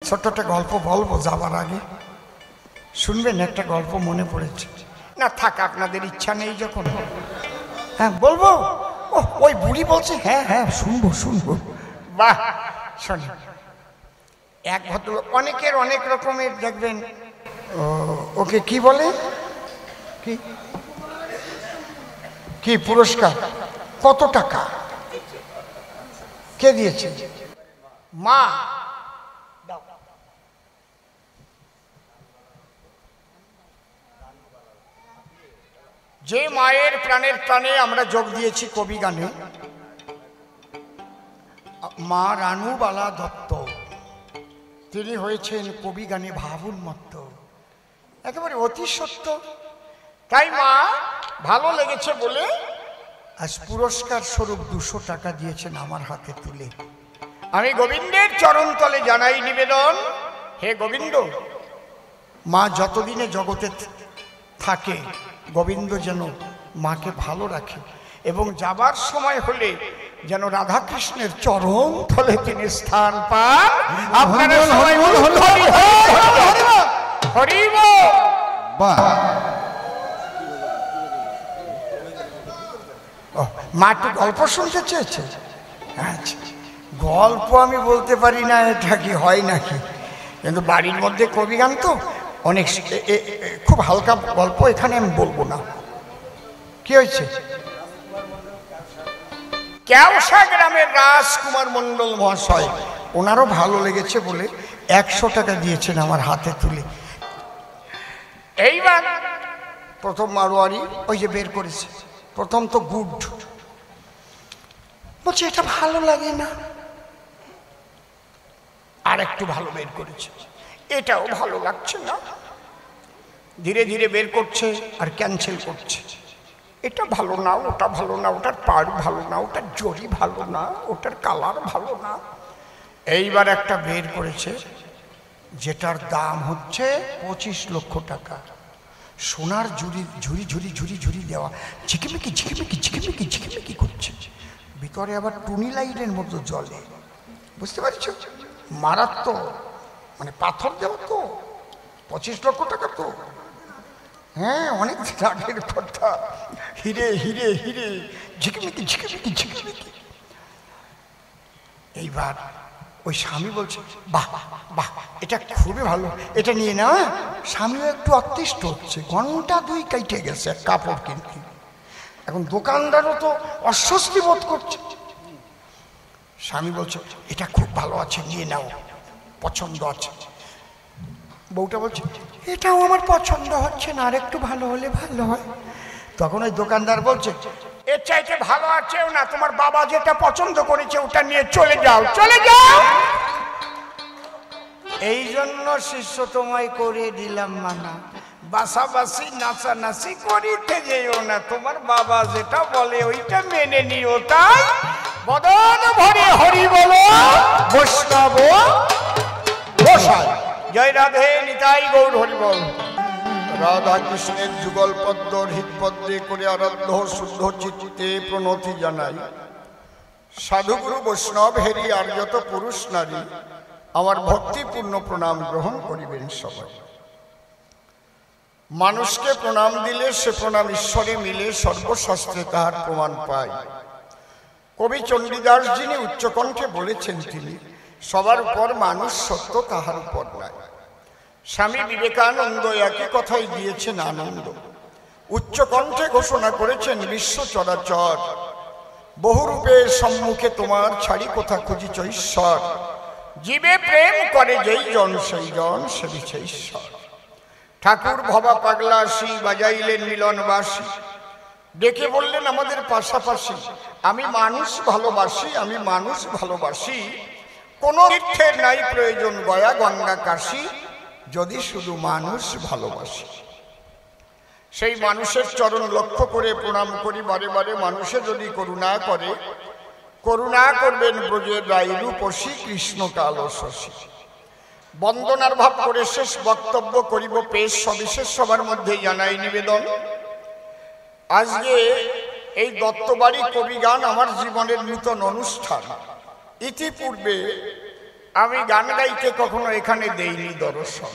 ছোট্ট একটা গল্প বলবো যাবার আগে, শুনবেন? একটা গল্প মনে পড়েছে। না থাক, আপনাদের ইচ্ছা নেই যখন। হ্যাঁ বলবো। ওই বুড়ি বলছে হ্যাঁ হ্যাঁ শুনবো শুনবো। বাহ শোন। এক ভদ্রলোক, অনেকের অনেক রকমের দেখবেন, ওকে কি বলে, কি কি পুরস্কার, কত টাকা কে দিয়েছে? মা। যে মায়ের প্রাণের প্রাণে আমরা যোগ দিয়েছি কবি গানে, মা রানুবালা দত্ত, তিনি হয়েছেন কবি গানে ভাবুন্মত্ত, একেবারে অতি সত্য। তাই মা ভালো লেগেছে বলে আজ পুরস্কার স্বরূপ 200 টাকা দিয়েছেন আমার হাতে তুলে। আমি গোবিন্দের চরণ তলে জানাই নিবেদন, হে গোবিন্দ, মা যতদিনে জগতে থাকে গোবিন্দ যেন মাকে ভালো রাখে, এবং যাবার সময় হলে যেন রাধা কৃষ্ণের চরণ তলে তিনি স্থান পান। আপনারা সবাই হরিব। মা একটু গল্প শুনতে চেয়েছে। আচ্ছা, গল্প আমি বলতে পারি না এটা কি হয় নাকি, কিন্তু বাড়ির মধ্যে কবি গান তো অনেক, খুব হালকা গল্প, এখানে আমি বলবো না। কি হয়েছে? কেওসা গ্রামের রাজকুমার মন্ডল মহাশয়, ওনারও ভালো লেগেছে বলে 100 টাকা দিয়েছেন আমার হাতে তুলে। এইবার প্রথম মারোয়ারি ওই যে বের করেছে, প্রথম তো গুড বলছে, এটা ভালো লাগে না। আর একটু ভালো বের করেছে, এটাও ভালো লাগছে না। ধীরে ধীরে বের করছে আর ক্যান্সেল করছে, এটা ভালো না, ওটা ভালো না, ওটার পাড় ভালো না, ওটার জরি ভালো না, ওটার কালার ভালো না। এইবার একটা বের করেছে যেটার দাম হচ্ছে 25 লক্ষ টাকা, সোনার ঝুড়ি ঝুড়ি ঝুড়ি ঝুড়ি ঝুড়ি দেওয়া, ঝিকিমিকি ঝিকিমিকি ঝিকিমিকি ঝিকিমিকি করছে, ভিতরে আবার টুনি লাইটের মতো জ্বলে। বুঝতে পারছো? মারাত্মক, মানে পাথর দেওয়া তো, 25 লক্ষ টাকা তো, হ্যাঁ অনেক আগের কথা। হিরে হিরে হিরে ঝিকিমিকি ঝিকিমিকি ঝিকিমিকি। এইবার ওই স্বামী বলছে, বাহ বাহ, এটা খুবই ভালো, এটা নিয়ে না। স্বামীও একটু অতিষ্ঠ হচ্ছে, ঘন্টা 2 কাইটে গেছে কাপড় কিনতে। এখন দোকানদারও তো অস্বস্তি বোধ করছে। স্বামী বলছে, এটা খুব ভালো আছে, নিয়ে নাও, পছন্দ আছে। বউটা বলছে, এটাও আমার পছন্দ হচ্ছে না, আর একটু ভালো হলে ভালো হয়। তখন ওই দোকানদার বলছে, এর চাইতে ভালো আছেও না, তোমার বাবা যেটা পছন্দ করেছে ওটা নিয়ে চলে যাও, চলে যাও। এই জন্য শিষ্য তোমায় করে দিলাম মানা, বাসাবাসি নাচানাচি করিতে যেও না, তোমার বাবা যেটা বলে ওইটা মেনে নিও। তাই বদন ভরে হরি বলো বৈষ্ণব গোসাই। জয় রাধে, নিতাই গৌর হরি বল। রাধা কৃষ্ণের যুগল পদ্ম হৃদপদ্মে করে আরাধ্য শুদ্ধ চিত্তে প্রণতি জানাই। সাধুগুরু বৈষ্ণব হেরি আর যত পুরুষ নারী আমার ভক্তিপূর্ণ প্রণাম গ্রহণ করিবেন সবাই। মানুষকে প্রণাম দিলে সে প্রণাম ঈশ্বরে মিলে, সর্বশাস্ত্রে তাহার প্রমাণ পায়। কবি চণ্ডীদাস যিনি উচ্চকণ্ঠে বলেছেন, তিনি সবার উপর মানুষ, সত্য তাহার উপর নাই। স্বামী বিবেকানন্দ একই কথাই দিয়েছেন আনন্দ। উচ্চকণ্ঠে ঘোষণা করেছেন, বিশ্ব চরাচর বহুরূপের সম্মুখে তোমার ছাড়ি কোথা খুঁজিছ ঈশ্বর। জীবে প্রেম করে যেই জন সেই জন সেবিছে ঈশ্বর। ঠাকুর ভবা পাগলাসী বাজাইলেন মিলনবাসী, ডেকে বললেন আমাদের পাশাপাশি, আমি মানুষ ভালোবাসি, আমি মানুষ ভালোবাসি। কোনো তীর্থের নাই প্রয়োজন গয়া গঙ্গা কাশী, যদি শুধু মানুষ ভালোবাসি। সেই মানুষের চরণ লক্ষ্য করে প্রণাম করি বারে বারে। মানুষে যদি করুণা করে, করুণা করবেন ব্রজের রাই রূপসী কৃষ্ণ কালো শশী। বন্দনার ভাব করে শেষ বক্তব্য করিব পেশ, সবিশেষ সবার মধ্যে জানাই নিবেদন। আজকে এই দত্তবাড়ি কবি গান আমার জীবনের নূতন অনুষ্ঠান। ইতিপূর্বে আমি গান গাইতে কখনো এখানে দেইনি দর্শন,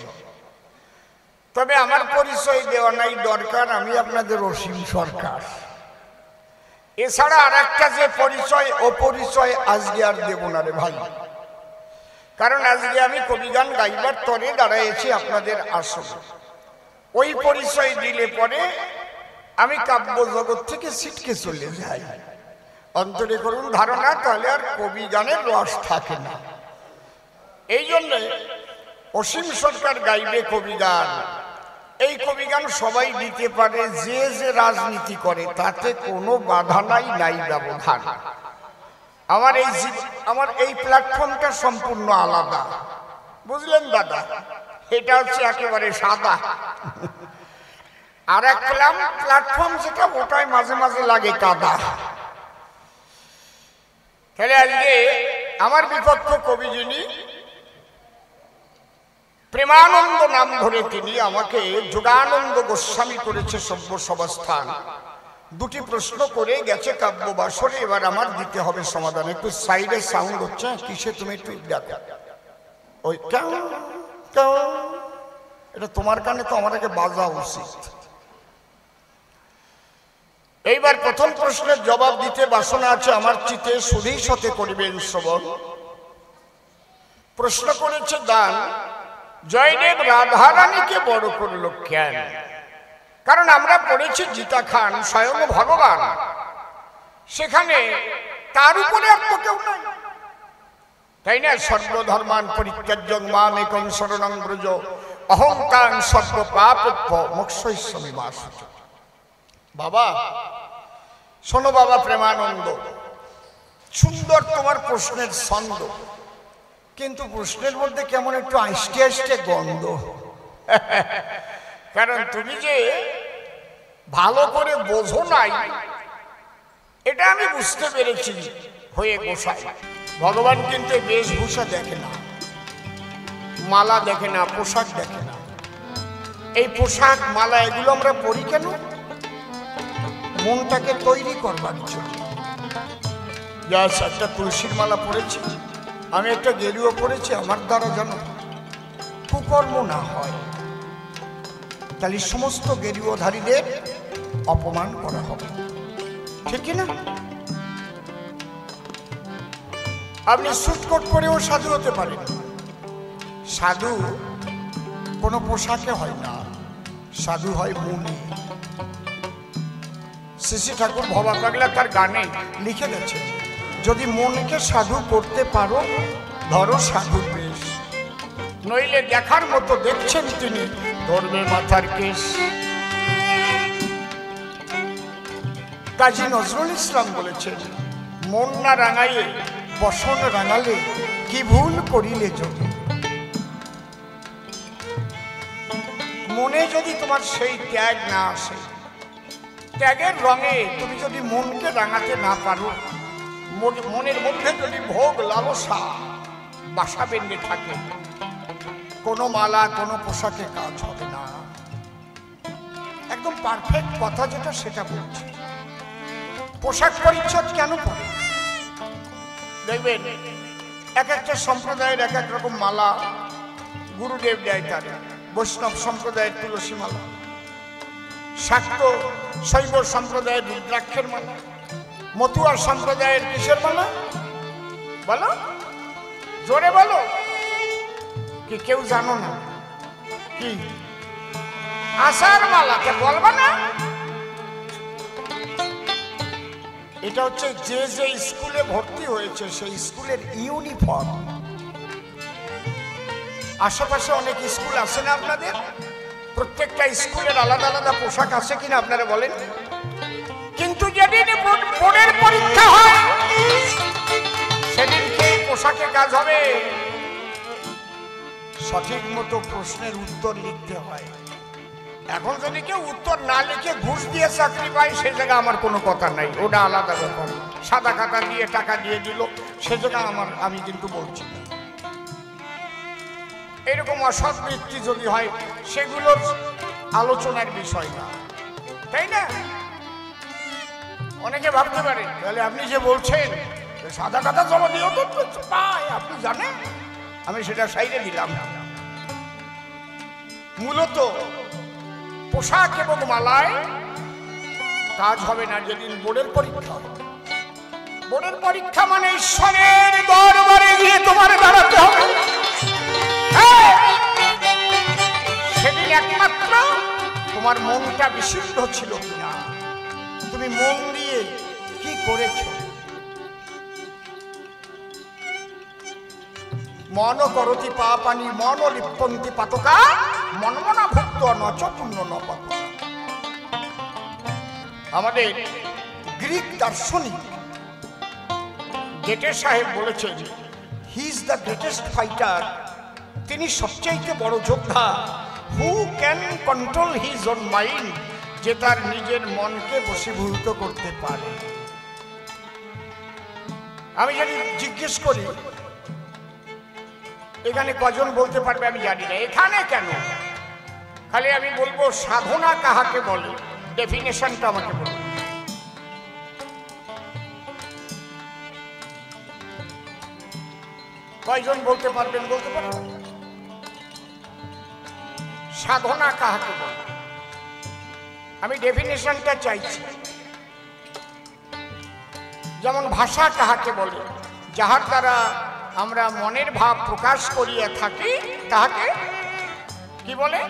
তবে আমার পরিচয় দেওয়া নাই দরকার, আমি আপনাদের অসীম সরকার। এছাড়া আর একটা যে পরিচয়, ও পরিচয় আজকে আর দেব না রে ভাই, কারণ আজকে আমি কবিগান গাইবার তরে দাঁড়াইছি আপনাদের আসলে। ওই পরিচয় দিলে পরে আমি কাব্য জগৎ থেকে ছিটকে চলে যাই, অন্তরে করুন ধারণা, তাহলে আর কবি গানের রস থাকে না। এই জন্যে অসীম সরকার গাইবে কবি গান। এই কবি গান সবাই দিতে পারে, যে যে রাজনীতি করে তাতে কোনো বাধা নাই, নাই ব্যবধান। আমার এই প্ল্যাটফর্মটা সম্পূর্ণ আলাদা, বুঝলেন দাদা? এটা হচ্ছে একেবারে সাদা। আর এক প্ল্যাটফর্ম যেটা, ওটাই মাঝে মাঝে লাগে কাদা। তাহলে আজকে আমার বিপক্ষ কবি যিনি, প্রেমানন্দ নাম ধরে তিনি আমাকে যোগানন্দ গোস্বামী করেছে সভ্য সভাস্থান। দুটি প্রশ্ন করে গেছে কাব্য বাসরে, এবার আমার দিতে হবে সমাধান। একটু সাইডে সাউন্ড হচ্ছে, কিসে তুমি একটু দেখো, ওই এটা তোমার কানে তো আমাকে বাজা উচিত। এইবার প্রথম প্রশ্নের জবাব দিতে বাসনা আছে আমার চিতে, সুধী সতে করিবেন শ্রবণ। প্রশ্ন করেছে দান, জয়দেব রাধারানীকে বড় করল কেন? কারণ আমরা পড়েছি গীতা খান স্বয়ং ভগবান, সেখানে তার উপরে আর তো কেউ নাই, তাই না? সর্বধর্মান পরিত্যাজ্যং মাম একং শরণং ব্রজ অহং তাং সর্ব পাপভ্য মোক্ষয়িষ্যামি মা শুচি। বাবা শোনো, বাবা প্রেমানন্দ, সুন্দর তোমার প্রশ্নের ছন্দ, কিন্তু প্রশ্নের মধ্যে কেমন একটু আইস্টে আইস্টে গন্ধ। কারণ তুমি যে ভালো করে বোঝো নাই, এটা আমি বুঝতে পেরেছি হয়ে গোসাই। ভগবান কিন্তু বেশভূষা দেখে না, মালা দেখে না, পোশাক দেখে না। এই পোশাক মালা এগুলো আমরা পরি কেন? মনটাকে তৈরি করবার জন্য। একটা তুলসীর মালা পড়েছি, আমি একটা গেরুয়া পড়েছি, আমার দ্বারা যেন কুকর্ম না হয়, তাহলে সমস্ত গেরুয়াধারীদের অপমান করা হবে, ঠিক না? আপনি স্যুটকোট পরেও সাধু হতে পারেন। সাধু কোনো পোশাকে হয় না, সাধু হয় মনে। শ্রী ঠাকুর ভবা পাগলা তার গানে লিখে গেছে, যদি মনকে সাধু করতে পারো ধরো সাধুর বেশ, নইলে দেখার মতো দেখছেন তিনি ধরবে মাথার কেশ। কাজী নজরুল ইসলাম বলেছেন, মন না রাঙাইয়ে বসন রাঙালে কি ভুল করিলে যদি। মনে যদি তোমার সেই ত্যাগ না আসে, ত্যাগের রঙে তুমি যদি মনকে রাঙাতে না পারো, মনের মধ্যে যদি ভোগ লালসা বাসা বেঁধে থাকে, কোনো মালা কোনো পোশাকে কাজ হবে না। একদম পারফেক্ট কথা যেটা সেটা বলছি। পোশাক পরিচ্ছদ কেন পরে? দেখবেন এক একটা সম্প্রদায়ের এক এক রকম মালা গুরুদেব দেয় তার। বৈষ্ণব সম্প্রদায়ের তুলসী মালা, শাক্ত শৈব সম্প্রদায়ের রুদ্রাক্ষের মালা, মতুয়া সম্প্রদায়ের কিসের মালা বলো, জোরে বলো, কি কেউ জানো না? কি আশার মালা, কে বলবো না? এটা হচ্ছে যে যে স্কুলে ভর্তি হয়েছে সেই স্কুলের ইউনিফর্ম। আশেপাশে অনেক স্কুল আছে না আপনাদের? প্রত্যেকটা স্কুলের আলাদা আলাদা পোশাক আছে কিনা আপনারা বলেন? কিন্তু যেদিন বোর্ডের পরীক্ষা হয় সেদিন কি পোশাকে কাজ হবে? সঠিক মতো প্রশ্নের উত্তর লিখতে হয়। এখন যদি কেউ উত্তর না লিখে ঘুষ দিয়ে চাকরি পায়, সে জায়গা আমার কোনো কথা নাই, ওটা আলাদা ব্যাপার। সাদা খাতা দিয়ে টাকা দিয়ে দিল, সে জায়গা আমি কিন্তু বলছি না। এরকম অসৎ বৃত্তি যদি হয় সেগুলোর আলোচনার বিষয় না, তাই না? অনেকে ভাবতে পারে তাহলে আপনি যে বলছেন সাদা খাতা জমা দিয়েও তো পায়, আপনি জানেন আমি সেটা সাইডে দিলাম। মূলত পোশাক এবং মালায় কাজ হবে না যেদিন বোর্ডের পরীক্ষা। বোর্ডের পরীক্ষা মানে ঈশ্বরের দরবারে গিয়ে তোমার দাঁড়াতে হবে। সেদিন একমাত্র তোমার মনটা বিশুদ্ধ ছিল কিনা, তুমি মন দিয়ে কি করেছ। মন করতি পাপানি মন লিপ্পন্তি পাতকা মনমনা ভুক্ত নচপূর্ণ নপাতকা। আমাদের গ্রিক দার্শনিক গেটে সাহেব বলেছেন, he is the greatest fighter, তিনি সবচাইতে বড় যোদ্ধা। Who can control his own mind, যে তার নিজের মনকে বশীভূত করতে পারে। আমি যদি জিজ্ঞেস করি এখানে কজন বলতে পারবে আমি জানি না, এখানে কেন, খালি আমি বলবো সাধনা কাহাকে বলে, ডেফিনেশনটা আমাকে বলুন। কয়জন বলতে পারবেন? বলতে পারবেন সাধনা কাহাকে বলে? আমি ডেফিনেশনটা চাইছি। যেমন ভাষা কাহাকে বলে? যাহার দ্বারা আমরা মনের ভাব প্রকাশ করিয়া থাকি তাহাকে কি বলে?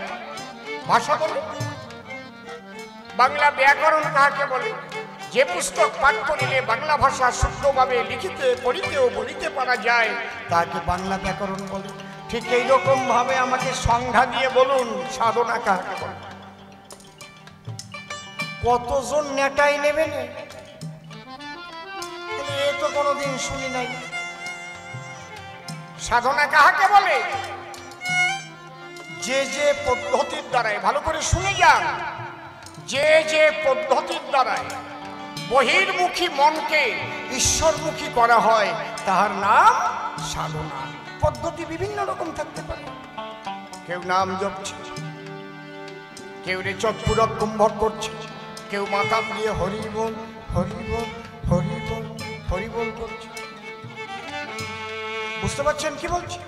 ভাষা বলে। বাংলা ব্যাকরণ কাহাকে বলে? যে পুস্তক পাঠ করিলে বাংলা ভাষা শুদ্ধভাবে লিখিতে পড়িতে ও বলিতে পারা যায় তাকে বাংলা ব্যাকরণ বলে। ঠিক এইরকম ভাবে আমাকে সংজ্ঞা দিয়ে বলুন সাধনা কাহাকে বলে। কতজন নেটাই নেবেন? এ তো কোনোদিন শুনি নাই। সাধনা কাহাকে বলে? যে যে পদ্ধতির দ্বারায়, ভালো করে শুনে যান, যে যে পদ্ধতির দ্বারায় বহির্মুখী মনকে ঈশ্বরমুখী করা হয় তাহার নাম সাধনা। পদ্ধতি বিভিন্ন রকম থাকতে পারে। কেউ নাম জপছে, কেউ রেচকপূরক কুম্ভক করছে, কেউ মাথা দিয়ে হরিবল হরিবল হরিবল হরিবল করছে। বুঝতে পারছেন কি বলছি?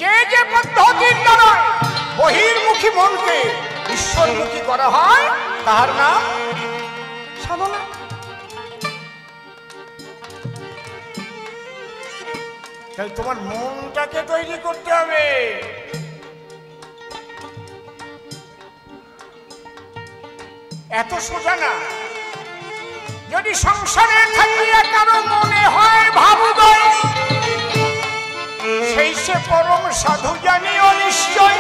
যে যে পদ্ধতির দ্বারা বহির্মুখী মনকে ঈশ্বরমুখী করা হয় তাহার নাম সাধনা। তাই তোমার মনটাকে তৈরি করতে হবে। এত সোজা না। যদি সংসারে থাকিয়া কারো মনে হয় ভাবুদয়, সেই সে পরম সাধু জানিও নিশ্চয়।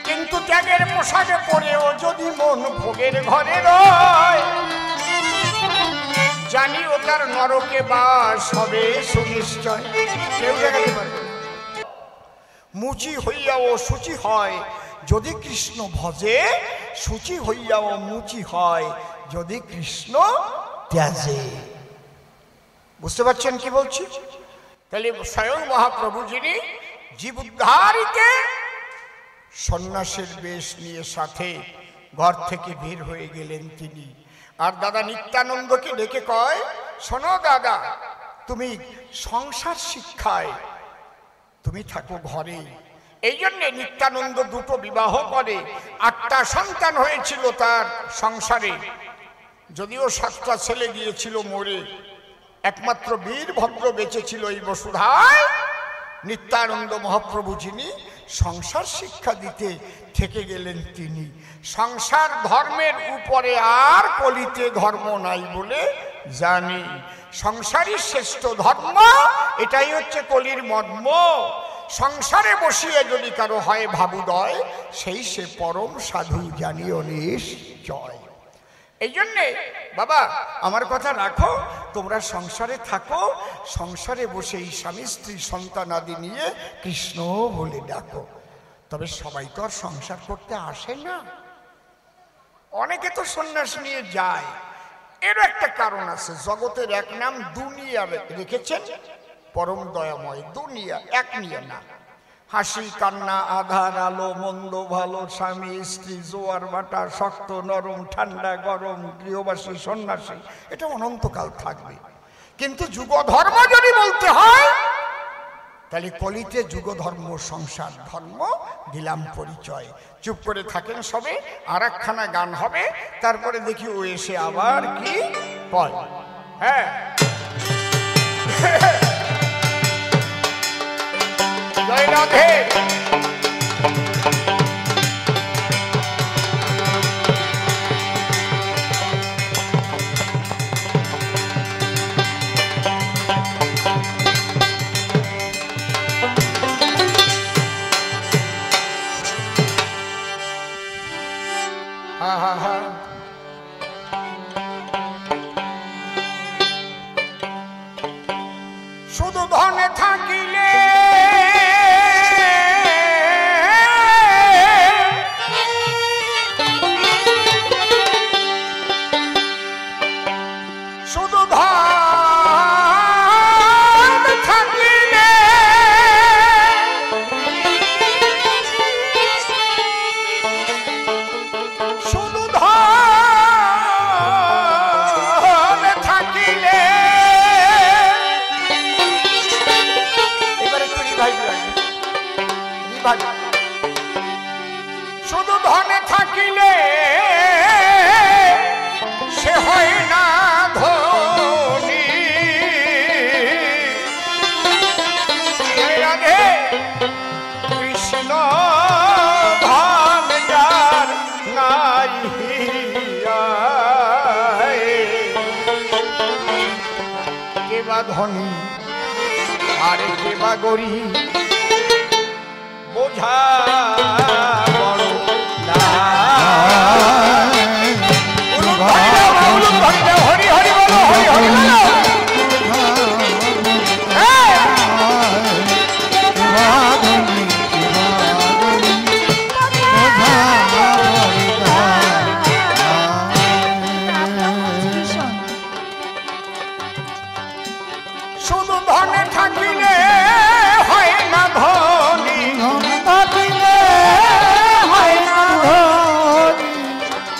কিন্তু ত্যাগের পোশাকে পরেও যদি মন ভোগের ঘরে রয়, জানিও তার নরকে বাস হবে সুনিশ্চয়। কেউ দেখাতে পারবে। মুচি হইয়াও সূচি হয় যদি কৃষ্ণ ভজে, সূচি হইয়াও মুচি হয় যদি কৃষ্ণ ত্যাজে। বুঝতে পারছেন কি বলছি? তাহলে স্বয়ং মহাপ্রভু যিনি জীব উদ্ধারিতে সন্ন্যাসের বেশ নিয়ে সাথে ঘর থেকে বের হয়ে গেলেন তিনি। আর দাদা নিত্যানন্দকে ডেকে কয়, শোনো দাদা, তুমি সংসার শিক্ষায় তুমি থাকো ঘরে। এই জন্যে নিত্যানন্দ দুটো বিবাহ করে। 8টা সন্তান হয়েছিল তার সংসারে, যদিও 7টা ছেলে গিয়েছিল মরে। একমাত্র বীরভদ্র বেঁচে ছিল এই বসুধায়। নিত্যানন্দ মহাপ্রভু যিনি সংসার শিক্ষা দিতে থেকে গেলেন তিনি। সংসার ধর্মের উপরে আর কলিতে ধর্ম নাই বলে জানি। সংসারই শ্রেষ্ঠ ধর্ম, এটাই হচ্ছে কলির মর্ম। সংসারে বসিয়ে যদি কারো হয় ভাবুদয়, সেই সে পরম সাধু জানিও নিশ্চয়। এই জন্যে বাবা আমার কথা রাখো, তোমরা সংসারে থাকো, সংসারে বসে এই স্বামী স্ত্রী সন্তান আদি নিয়ে কৃষ্ণ বলে ডাকো। তবে সবাই তো আর সংসার করতে আসে না। অনেকে তো সন্ন্যাস নিয়ে যায়। এরও একটা কারণ আছে। জগতের এক নাম দুনিয়া রেখেছেন পরম দয়াময়। দুনিয়া এক নিয়ে না। হাসি কান্না আধার আলো মন্দ ভালো স্বামী স্ত্রী জোয়ার বাটা শক্ত নরম ঠান্ডা গরম গৃহবাসী সন্ন্যাসী, এটা অনন্তকাল থাকবে। কিন্তু যুগ ধর্ম যদি বলতে হয় তাহলে কলিতে যুগ ধর্ম সংসার ধর্ম দিলাম পরিচয়। চুপ করে থাকেন সবে, আর একখানা গান হবে, তারপরে দেখি ও এসে আবার কি কয়। হ্যাঁ জয় রাধে। শুধু ধনে থাকিলে শুধু ধন থাকিলে শুধু ধন থাকিলে শুধু ধনে থাকিলে সে হয় না ধনী। কৃষ্ণ ধন যার নাই কে বা ধনী আর কে বা গরিব বোঝা বড় না। হরি হরি বলো, হরি হরি বলো। শুধু ধনে থাকিলে হয় না ধনী, থাকিলে হয় না ধনী,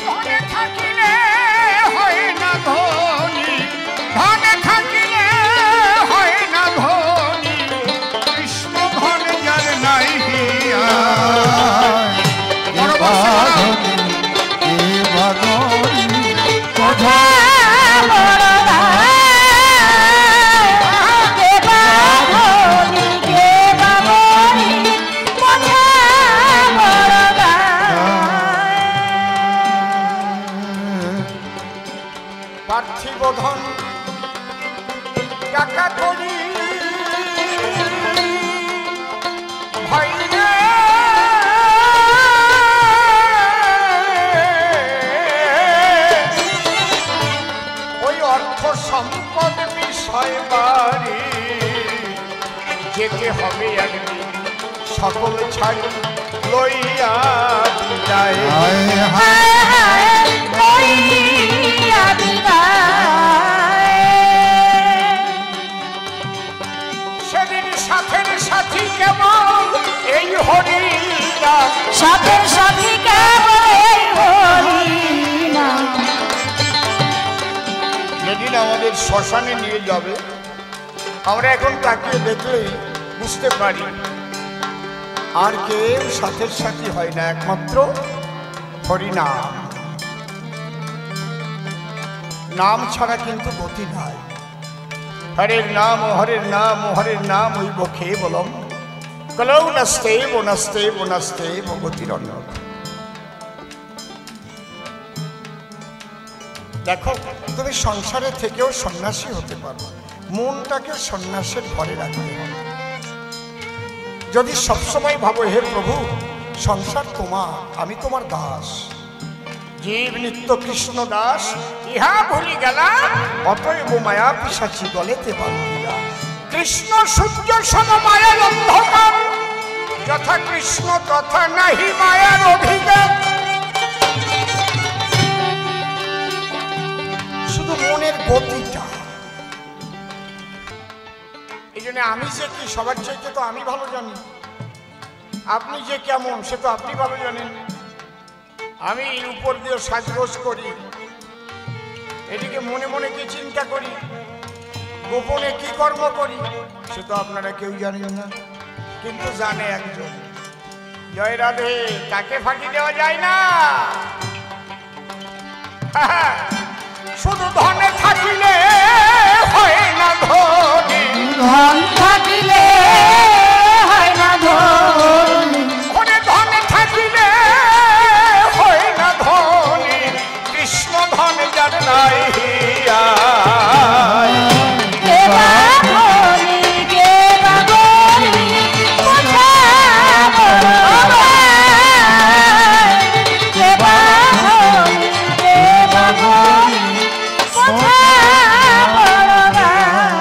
ধনে থাকিলে হয় না ধনী, ধনে থাকিলে হয় না ধনী। কৃষ্ণ ধন যার নাই হিয়া পার্থিব ধন টাকা করি ভয় রে, ওই অর্থ সম্পদ বিষয় বাড়ি যেতে হবে একদিন সকল ছাড়ি লইয়া বিদায়। সেদিন সাথের সাথী কেমন এই হরি নাম, সাথের সাথী কেমন এই হরি নাম। যেদিন আমাদের শ্মশানে নিয়ে যাবে, আমরা এখন তাকিয়ে দেখলেই বুঝতে পারি আর কেউ সাথের সাথী হয় না, একমাত্র হরিনাম। নাম ছাড়া কিন্তু গতি নাই। হরের নাম হরের নাম হরের নাম ওই বখে বলম কলৌ নাস্তে বনস্তে বনস্তে গতির অন্য। দেখো তুমি সংসারে থেকেও সন্ন্যাসী হতে পারো, মনটাকে সন্ন্যাসের ঘরে রাখতে হবে। যদি সবসময় ভাবো হে প্রভু সংসার তোমার, আমি তোমার দাস, জীব নিত্য কৃষ্ণ দাস, ইহা ভুলি গেলা অতএব মায়া পিশাচি গলেতে বান্ধিলা। কৃষ্ণ সূর্য সম মায়ার অন্ধকার, যথা কৃষ্ণ তথা নাহি মায়ার অভিজ্ঞান। শুধু মনের গতিটা। এই জন্য আমি যে কি সবার চাইতে তো আমি ভালো জানি, আপনি যে কেমন সে তো আপনি ভালো জানেন। আমি উপর দিয়ে সাজগোজ করি, এদিকে মনে মনে কি চিন্তা করি, গোপনে কি কর্ম করি সে তো আপনারা কেউ জানেন না, কিন্তু জানে একজন। জয় রাধে, তাকে ফাঁকি দেওয়া যায় না। শুধু ধনে থাকিলে হয় না ধনী, ধন থাকিলে হয় না ধনী, ধনে থাকিলে হয় না ধনী, কৃষ্ণ ধন যার নাই হিয়া। কে বা ধনী কে বা গরিব কথা বলো ভাই, কে বা ধনী কে বা গরিব কথা বলো ভাই।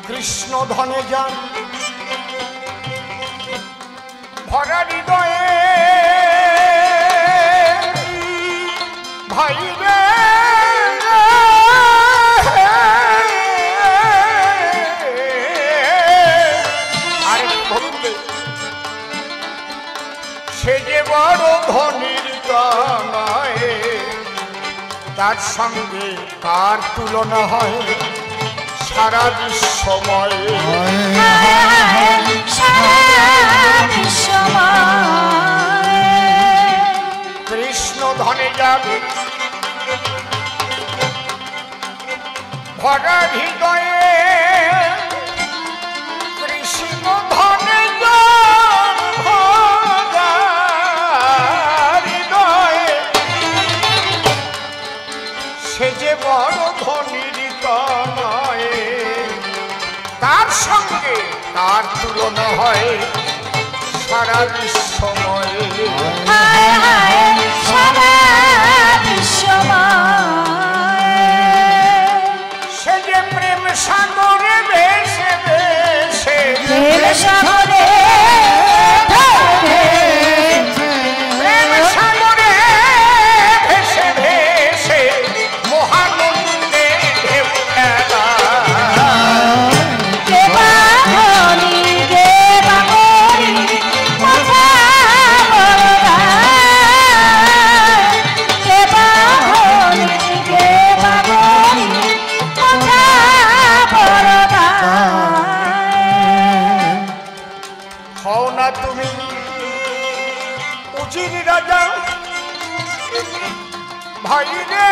কৃষ্ণ ধনে যান ভরা হৃদয়ে ভাই রে, আরে বলুন রে, সে যে বড় ধনীর কানায়, তার সঙ্গে কার তুলনা হয় সারা বিশ্বময়। কৃষ্ণ ধনে যাবে ভরা হৃদয়ে, কৃষ্ণ ধনে ভরা হৃদয়ে, সে যে বড় ধনীর কানায়, তার সঙ্গে তার তুলনা হয় সারা বিশ্বময়। সে যে প্রেম সাগরে ভেসে ভেসে, প্রেম সাগরে ভেসে ভেসে মহানন্দে ঢেউ খেলা। কে বা ধনী কে বা গরিব কথা বলো ভাই, কে বা ধনী কে বা গরিব কথা বলো ভাই। হও না তুমি উজির রাজা ভাই রে,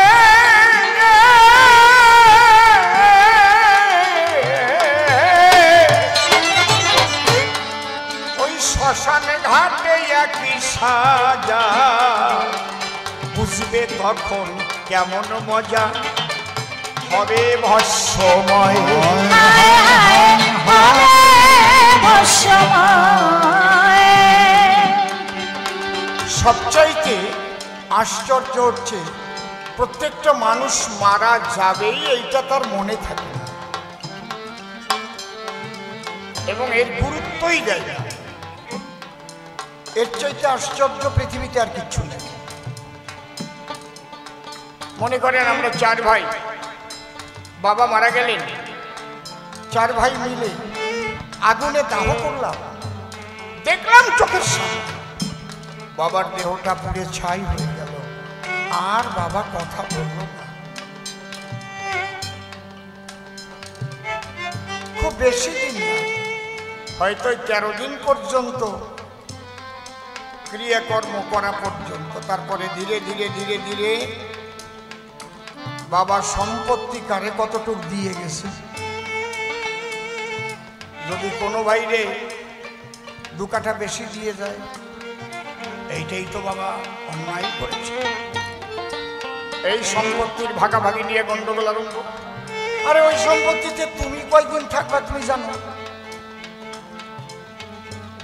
ওই শ্মশান ঘাটে একই সাজা, বুঝবে তখন কেমন মজা হবে ভস্মময়। সবচাইতে আশ্চর্য হচ্ছে প্রত্যেকটা মানুষ মারা যাবেই এইটা তার মনে থাকে না, এবং এর গুরুত্বই দেয় না। এর চাইতে আশ্চর্য পৃথিবীতে আর কিচ্ছু নেই। মনে করেন আমরা চার ভাই, বাবা মারা গেলেন, চার ভাই মিলে আগুনে দাহ করলাম, দেখলাম চোখের সামনে বাবার দেহটা পুড়ে ছাই হয়ে গেল, আর বাবা কথা বলল না। খুব বেশি দিন না, হয়তো 13 দিন পর্যন্ত ক্রিয়াকর্ম করা পর্যন্ত, তারপরে ধীরে ধীরে ধীরে ধীরে বাবা সম্পত্তি কারে কতটুকু দিয়ে গেছে। যদি কোনো বাইরে 2 কাঠা বেশি দিয়ে যায়, এইটাই তো বাবা অন্যায় করেছে, এই সম্পত্তির ভাগাভাগি নিয়ে গন্ডগোল আরম্ভ। আরে ওই সম্পত্তিতে তুমি কয়দিন থাকবা তুমি জানো?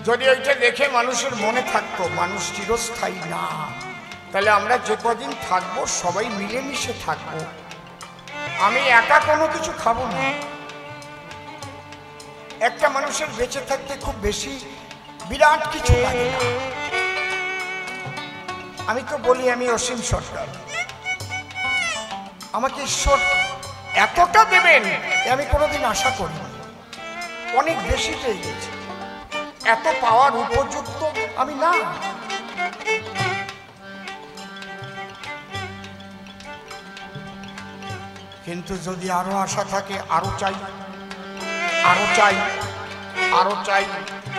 যদি ওইটা দেখে মানুষের মনে থাকতো মানুষ চিরস্থায়ী না, তাহলে আমরা যে কদিন থাকবো সবাই মিলেমিশে থাকবো। আমি একা কোনো কিছু খাবো না। একটা মানুষের বেঁচে থাকতে খুব বেশি বিরাট কিছু লাগে না। আমি তো বলি আমি অসীম সরকার, আমাকে ঈশ্বর এতটা দেবেন আমি কোনোদিন আশা করি, অনেক বেশি পেয়ে গেছি, এত পাওয়ার উপযুক্ত আমি না। কিন্তু যদি আরো আশা থাকে, আরো চাই, আরো চাই, আরো চাই,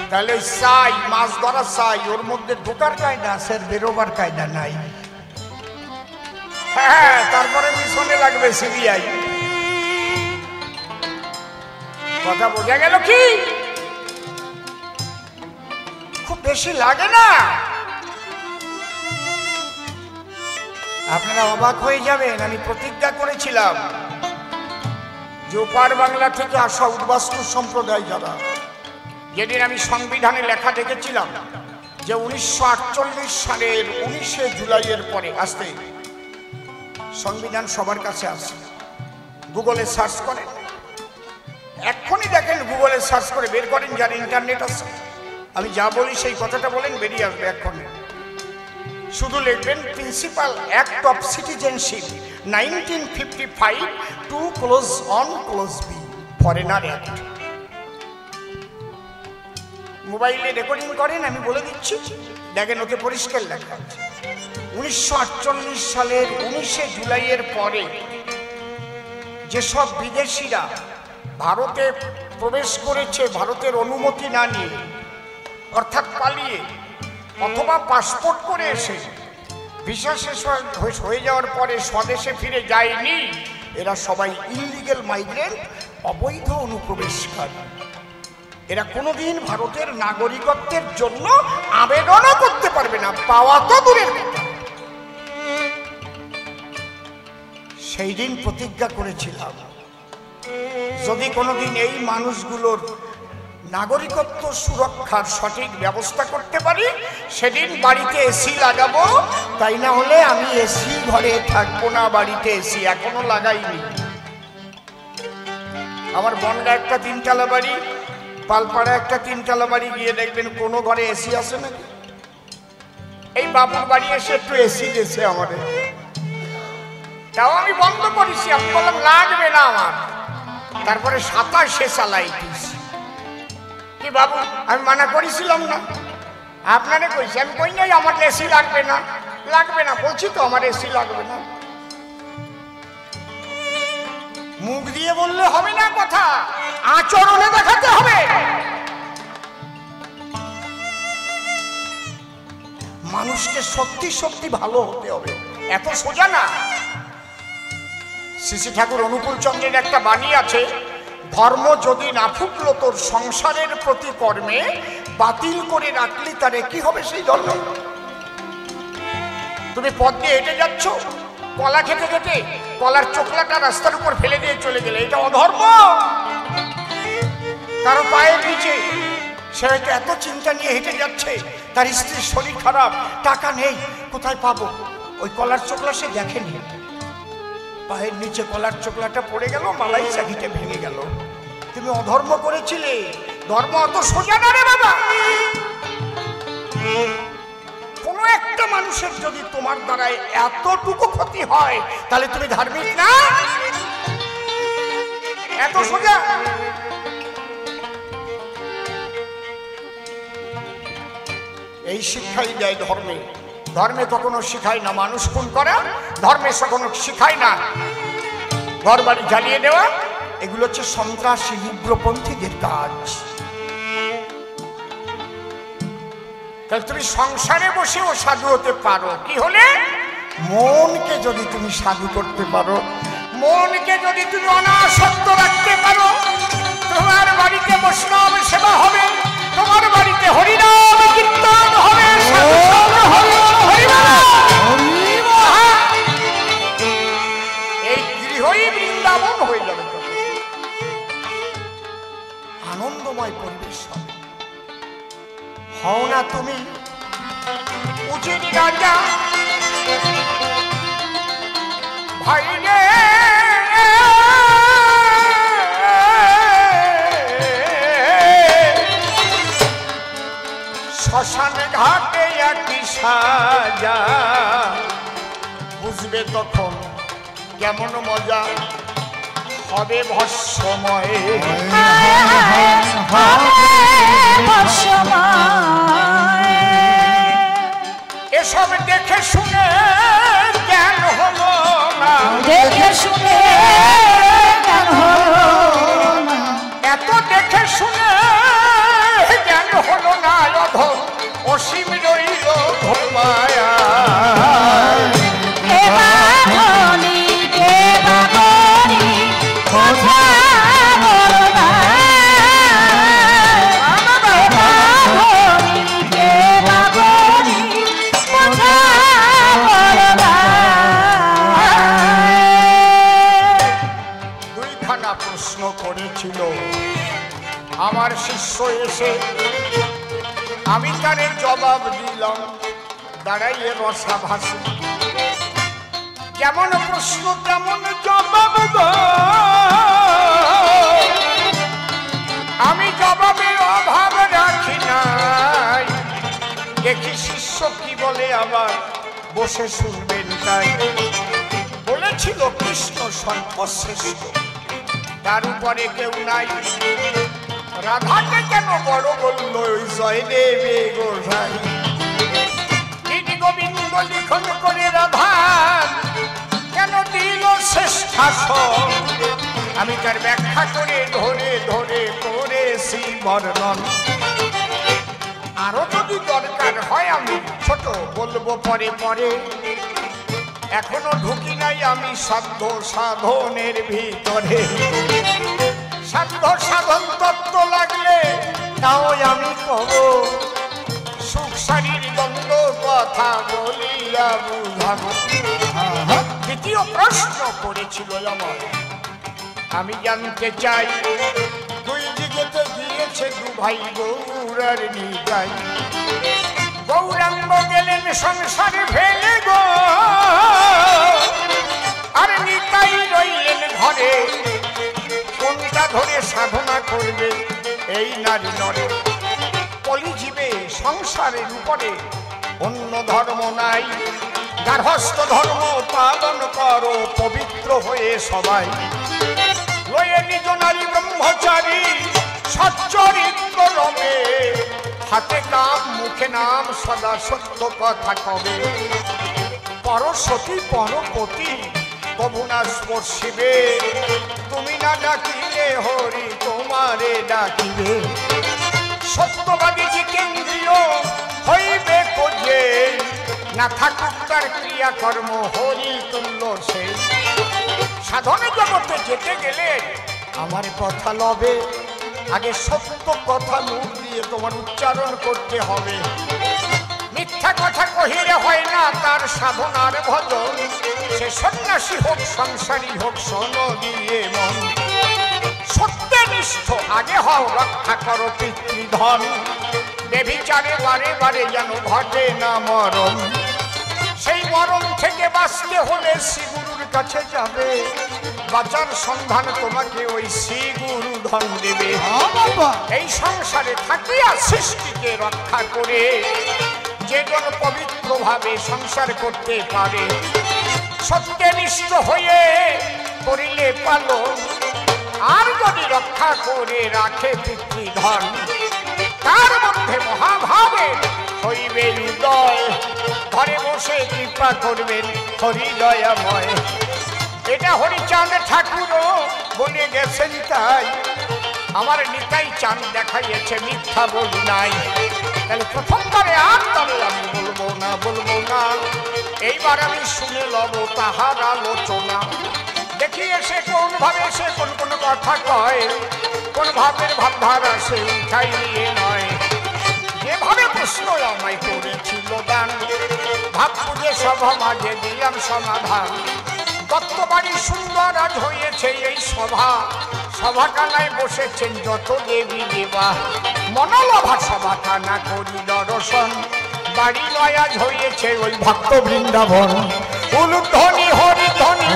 তাহলে চাই মাছ ধরা চাই, ওর মধ্যে ঢোকার কায়দা আছে, বেরোবার কায়দা নাই। হ্যাঁ, তারপরে মিশনে লাগবে সিবিআই। কথা বোঝা গেল কি? খুব বেশি লাগে না। আপনারা অবাক হয়ে যাবেন, আমি প্রতিজ্ঞা করেছিলাম যে ওপার বাংলা থেকে আসা উদ্বাস্তু সম্প্রদায় যারা, যেদিন আমি সংবিধানে লেখা দেখেছিলাম যে 1948 সালের 19শে জুলাইয়ের পরে আসতে সংবিধান সবার কাছে আসে, গুগলে সার্চ করেন, এক্ষুনি দেখেন, গুগলে সার্চ করে বের করেন, যার ইন্টারনেট আছে, আমি যা বলি সেই কথাটা বলেন, বেরিয়ে আসবে এক্ষুনি। শুধু লিখবেন principal act of citizenship 1955 to clause on clause B foreigner act. মোবাইলে রেকর্ডিং করেন, আমি বলে দিচ্ছি, দেখেন ওতে পরিষ্কার লেখা আছে 1948 সালের 19শে জুলাইয়ের পরে যেসব বিদেশিরা ভারতে প্রবেশ করেছে ভারতের অনুমতি না নিয়ে, অর্থাৎ পালিয়ে অথবা পাসপোর্ট করে এসে ভিসা শেষ হয়ে যাওয়ার পরে স্বদেশে ফিরে যায়নি, এরা সবাই ইললিগ্যাল মাইগ্রেন্ট, অবৈধ অনুপ্রবেশকারী। এরা কোনোদিন ভারতের নাগরিকত্বের জন্য আবেদনও করতে পারবে না, পাওয়া তো দূরের কথা। সেই দিন প্রতিজ্ঞা করেছিলাম, যদি কোনোদিন এই মানুষগুলোর নাগরিকত্ব সুরক্ষার সঠিক ব্যবস্থা করতে পারি, সেদিন বাড়িতে এসি লাগাবো, তাই না হলে আমি এসি ঘরে থাকবো না, বাড়িতে এসি এখনো লাগাইনি। আমার বনগা একটা 3তলা বাড়ি, পালপাড়া একটা 3তলা বাড়ি, গিয়ে দেখবেন কোনো ঘরে এসি আছে নাকি? এই বাবুর বাড়ি এসে একটু এসি দিয়েছে আমাদের, তাও আমি বন্ধ করেছি, আমি বললাম লাগবে না আমার। তারপরে 27-এ চালাই দিয়েছি। কি বাবু, আমি মানা করেছিলাম না? আপনারে কইছি, আমি কই নাই আমার এসি লাগবে না, লাগবে না বলছি তো, আমার এসি লাগবে না। মুখ দিয়ে বললে হবে না কথা, আচরণে দেখাতে হবে। মানুষকে সত্যি সত্যি ভালো হতে হবে, এত সোজা না। শ্রী ঠাকুর অনুকূল চন্দ্রের একটা বাণী আছে, ধর্ম যদি না ফুটলো তোর সংসারের প্রতি কর্মে, বাতিল করে রাখলি তারে কি হবে সেই ধর্ম? তুমি পথ দিয়ে হেঁটে যাচ্ছ, কলা খেতে খেতে কলার চোখলাটা রাস্তার উপর ফেলে দিয়ে চলে গেলে, এটা অধর্ম। কারো পায়ের নিচে সে হয়তো এত চিন্তা নিয়ে হেঁটে যাচ্ছে, তার স্ত্রীর শরীর খারাপ, টাকা নেই, কোথায় পাবো? ওই কলার চোখলা সে দেখেনি, পায়ের নিচে কলার চোখলাটা পড়ে গেল, মালাই চাকিতে ভেঙে গেল। তুমি অধর্ম করেছিলে, ধর্ম অত সোজা না রে বাবা। কোনো একটা মানুষের যদি তোমার দ্বারায় এতটুকু ক্ষতি হয়, তাহলে তুমি ধার্মিক না? এত সোজা? এই শিক্ষাই দেয় ধর্মে। ধর্মে কখনো শিখায় না মানুষ খুন করা, ধর্মে কখনো শিখায় না ঘর বাড়ি জ্বালিয়ে দেওয়া। এগুলো হচ্ছে সন্ত্রাসী উগ্রপন্থীদের কাজ। তাহলে তুমি সংসারে বসেও সাধু হতে পারো, কি হলে? মনকে যদি তুমি সাধু করতে পারো, মনকে যদি তুমি অনাসক্ত রাখতে পারো, তোমার বাড়িতে বৈষ্ণব সেবা হবে, তোমার বাড়িতে হরিনাম কীর্তন হবে, এই গৃহই বৃন্দাবন হয়ে যাবে, আনন্দময় পরিবেশ হবে। হও না তুমি উজির রাজা ভাই রে, শ্মশান ঘাটে একটি সাজা, বুঝবে তখন কেমন মজা হবে ভস্মময়। এসব দেখে শুনে জ্ঞান হলো না, দেখে শুনে শুনে জ্ঞান হলো না অধম, অসীম রইল ঘুমায়া। কে বা ধনী কে বা গরিব বোঝা বড় দায়। কে বা ধনী কে বা গরিব বোঝা বড় দায়। দুইখানা প্রশ্ন করেছিল আমার শিষ্য এসে, আমি তারে জবাব দিলাম দাঁড়াইয়ে রসাভাসী। যেমন প্রশ্ন তেমন জবাব গো, আমি জবাবে অভাব রাখি নাই। দেখি শিষ্য কি বলে আবার বসে শুনবেন তাই। বলেছিল কৃষ্ণ সর্বশ্রেষ্ঠ, তার উপরে কেউ নাই। রাধাকে কেন বড় বলল ওই জয়দেবে গোসাই? তিনি গোবিন্দ লিখন করে রাধা কেন দিল শ্রেষ্ঠাসন? আমি তার ব্যাখ্যা করে ধরে ধরে করেছি বর্ণন। আরো যদি দরকার হয় আমি ছোট বলবো পরে পরে। এখনো ঢুকি নাই আমি সাধ্য সাধনের ভিতরে। সাধ্য সাধন তত্ত্ব লাগলে তাও আমি কব, সুখ শারীর দ্বন্দ্ব কথা বলিয়া বুঝাবো। দ্বিতীয় প্রশ্ন করেছিল আমার, আমি জানতে চাই দুই দিকেতে গিয়েছে দু ভাই গৌরার নিতাই। গৌরাঙ্গ গেলেন সংসারে ফেলে গো, আর নিতাই রইলেন ঘরে। কোনটা ধরে সাধনা করবে এই নারী নরে? কলিজীবে সংসারের উপরে অন্য ধর্ম নাই। গার্হস্থ্য ধর্ম পালন করো পবিত্র হয়ে সবাই। লয়ে নিজ নারী ব্রহ্মচারী সচ্চরিত্র রমে। হাতে কাম মুখে নাম সদা সত্য কথা কবে। পরসতী পরপতি কবু না স্পর্শিবে। তুমি না ডাকিলে হরি তোমারে ডাকিবে। সত্যবাদী জিতেন্দ্রিয় হইবে কোজে, না থাকুক তার ক্রিয়াকর্ম হরি তুল্য সে। সাধনে জগতে যেতে গেলে আমার কথা লবে, আগে সত্য কথা মুখ দিয়ে তোমার উচ্চারণ করতে হবে। মিথ্যা কথা কহিলে হয় না তার সাধনার ভজন। সে সন্ন্যাসী হোক সংসারী হোক শোন দিয়ে মন। সত্যনিষ্ঠ আগে হও রক্ষা করো পিতৃধন। বেভিচারে বারে বারে যেন ঘটে না মরণ। সেই মরণ থেকে বাঁচতে হলে শ্রীগুরুর কাছে যাবে। বাঁচার সন্ধান তোমাকে ওই শ্রীগুরু ধন দেবে। এই সংসারে থাকিয়া সৃষ্টিকে রক্ষা করে যে জন পবিত্র ভাবে সংসার করতে পারে। সত্যনিষ্ঠ হয়ে করিলে পালন, আর যদি রক্ষা করে রাখে পিতৃধন, তার মধ্যে মহাভাবে হইবে হৃদয়। ঘরে বসে কৃপা করবেন হরিদয়াময়। এটা হরিচাঁদ ঠাকুরও বলে গেছেন তাই। আমার নিতাই চাঁদ দেখাইয়েছে মিথ্যা বলি নাই। তাহলে প্রথমবারে আর তবে আমি বলবো না। এইবার আমি শুনে লব তাহার আলোচনা। দেখি এসে কোন ভাবে সে কোন কোন কথা কয়, কোন ভাবের ভাবধারা সে উঠাই নিয়ে নয়। যেভাবে প্রশ্ন আমায় করেছিল দান, ভাব পুজে সভা মাঝে দিলাম সমাধান। দত্তবাড়ি সুন্দর আজ হয়েছে এই সভা। সভাখানায় বসেছেন যত দেবী দেবা। মনোলভা সভাখানা করি দর্শন। বাড়ি লয়াজ হয়েছে ওই ভক্ত বৃন্দাবন। উলুধ্বনি হরিধ্বনি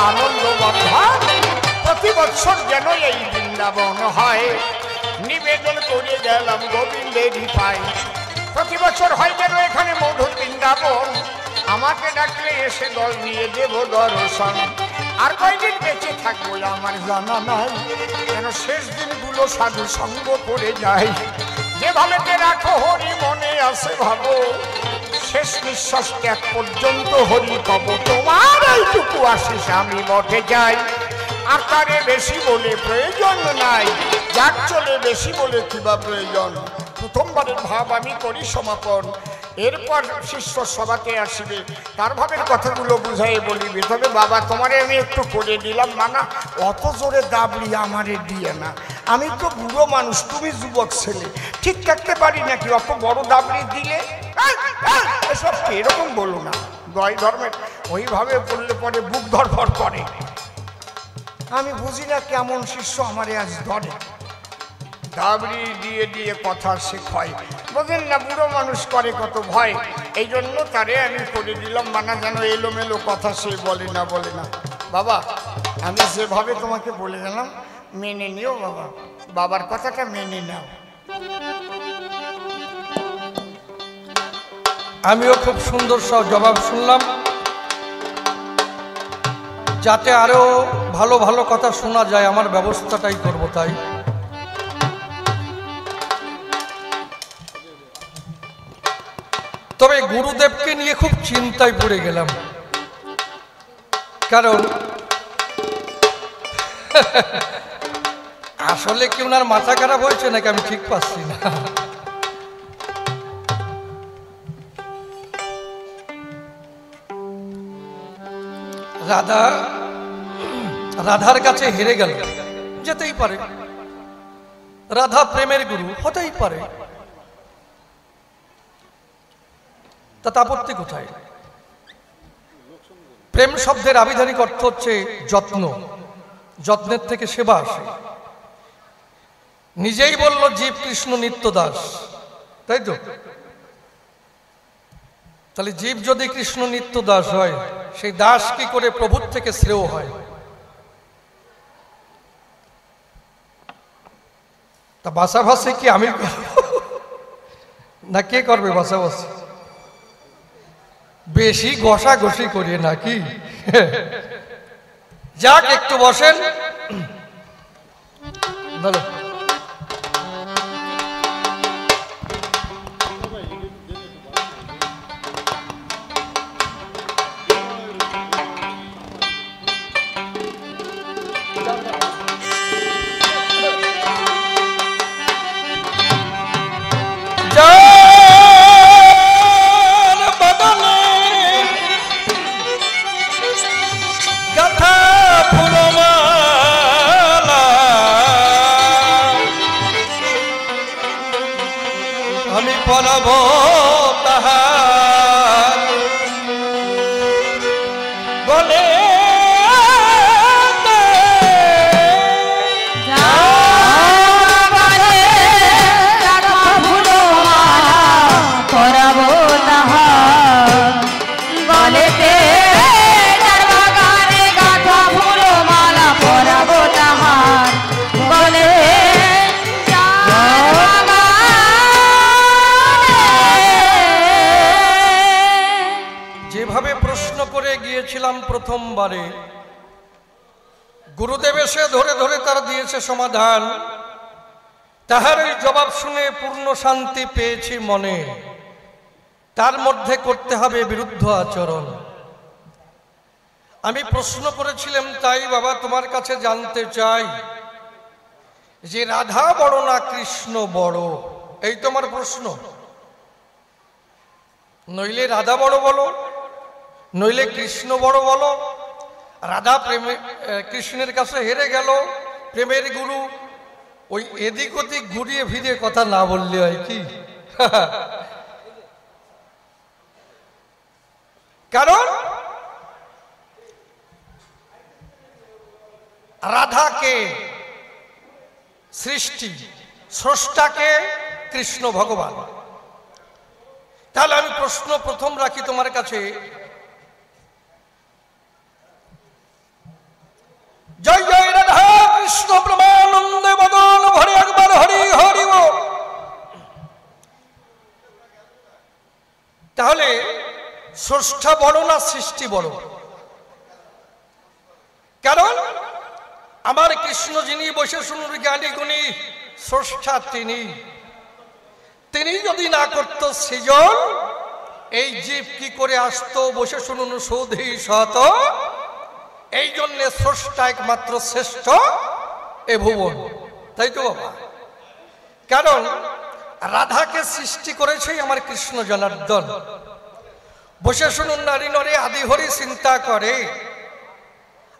আনন্দ বন্ধা। প্রতি বৎসর যেন এই বৃন্দাবন হয়। নিবেদন করে গেলাম গোবিন্দেরই পাই। প্রতি বছর হয় যেন এখানে মধুর বৃন্দাবন। আমাকে ডাকলে এসে দল নিয়ে দেব দর্শন। আর কয়দিন বেঁচে থাকবো আমার জানা নাই, যেন শেষ দিনগুলো সাধু সঙ্গ করে যায়। যেভাবে রাখো হরি মনে আসে ভাবো, শেষ নিঃশ্বাস ত্যাগ পর্যন্ত হরি কব। তোমার এইটুকু আশিস আমি মঠে যাই। আকারে বেশি বলে প্রয়োজন নাই, যাক চলে বেশি বলে কিবা প্রয়োজন। প্রথমবারের ভাব আমি করি সমাপন, এরপর শিষ্য সভাতে আসিবে, তার ভাবের কথাগুলো বুঝাই বলিবে। তবে বাবা তোমারে আমি একটু করে দিলাম মানা, অত জোরে দাবলি আমারে দিয়ে না, আমি তো বুড়ো মানুষ, তুমি যুবক ছেলে, ঠিক থাকতে পারি নাকি অত বড় দাবলি দিলে? এসব এরকম বলো না, দয় ধর্মের ওইভাবে বললে পরে বুক ধরফর করে। আমি বুঝি না কেমন শিষ্য আমারে আজ ধরে, দাবড়ি দিয়ে দিয়ে কথা শেখায়, বোঝেন না বুড়ো মানুষ করে কত ভয়। এই জন্য তারে আমি করে দিলাম মানা, যেন এলোমেলো কথা সে বলে না বলে না। বাবা আমি যেভাবে তোমাকে বলে গেলাম মেনে নিও বাবা, বাবার কথাটা মেনে নাও। আমিও খুব সুন্দর সব জবাব শুনলাম, যাতে আরো ভালো ভালো কথা শোনা যায় আমার ব্যবস্থাটাই করব। তাই তবে গুরুদেবকে নিয়ে খুব চিন্তায় পড়ে গেলাম, কারণ আসলে কি ওনার মাথা খারাপ হয়েছে নাকি আমি ঠিক পাচ্ছি না। রাধার কাছে হেরে গেল, যেতেই পারে, রাধা প্রেমের গুরু হতেই পারে, তাতে আপত্তি কোথায়? প্রেম শব্দের আবিধানিক অর্থ হচ্ছে যত্ন, যত্নের থেকে সেবা আসে। নিজেই বলল জীব কৃষ্ণ নিত্য দাস, তাই তো? তাহলে জীব যদি কৃষ্ণ নিত্য দাস হয়, সেই দাস কি করে প্রভুর থেকে শ্রেয় হয়? তা বাসাবাসি কি আমি না কে করবে? বাসাবাসি বেশি ঘষাঘষি করিয়ে নাকি? যাক একটু বসেন, বলো। প্রথমবারে গুরুদেব এসে ধরে ধরে তার দিয়েছে সমাধান, তাহার এই জবাব শুনে পূর্ণ শান্তি পেয়েছি মনে। তার মধ্যে করতে হবে বিরুদ্ধ আচরণ। আমি প্রশ্ন করেছিলাম, তাই বাবা তোমার কাছে জানতে চাই যে রাধা বড় না কৃষ্ণ বড়? এই তোমার প্রশ্ন। নইলে রাধা বড় বলো, নইলে কৃষ্ণ বড় বলো। রাধা প্রেমে কৃষ্ণের কাছে হেরে গেল, প্রেমের গুরু, ওই এদিক ওদিক ঘুরিয়ে ফিরিয়ে কথা না বললে হয় কি? কারণ রাধাকে সৃষ্টি, স্রষ্টাকে কৃষ্ণ ভগবান। তাহলে আমি প্রশ্ন প্রথম রাখি তোমার কাছে, জয় জয় রাধা কৃষ্ণ প্রেমানন্দে বদন ভরে একবার হরি হরি বল। তাহলে স্রষ্টা বড় না সৃষ্টি বড়? কারণ আমার কৃষ্ণ যিনি বসে শুনুন জ্ঞানী গুণী স্রষ্টা, তিনি যদি না করত সৃজন, এই জীব কি করে আসতো? বসে শুনুন সৌধি শত এই জন্যে স্রষ্টা একমাত্র শ্রেষ্ঠ এ ভুবন, তাই তো বাবা? কারণ রাধাকে সৃষ্টি করেছে আমার কৃষ্ণ জনার্দন। বসে শুনুন, নারী নরে আদি হরি চিন্তা করে,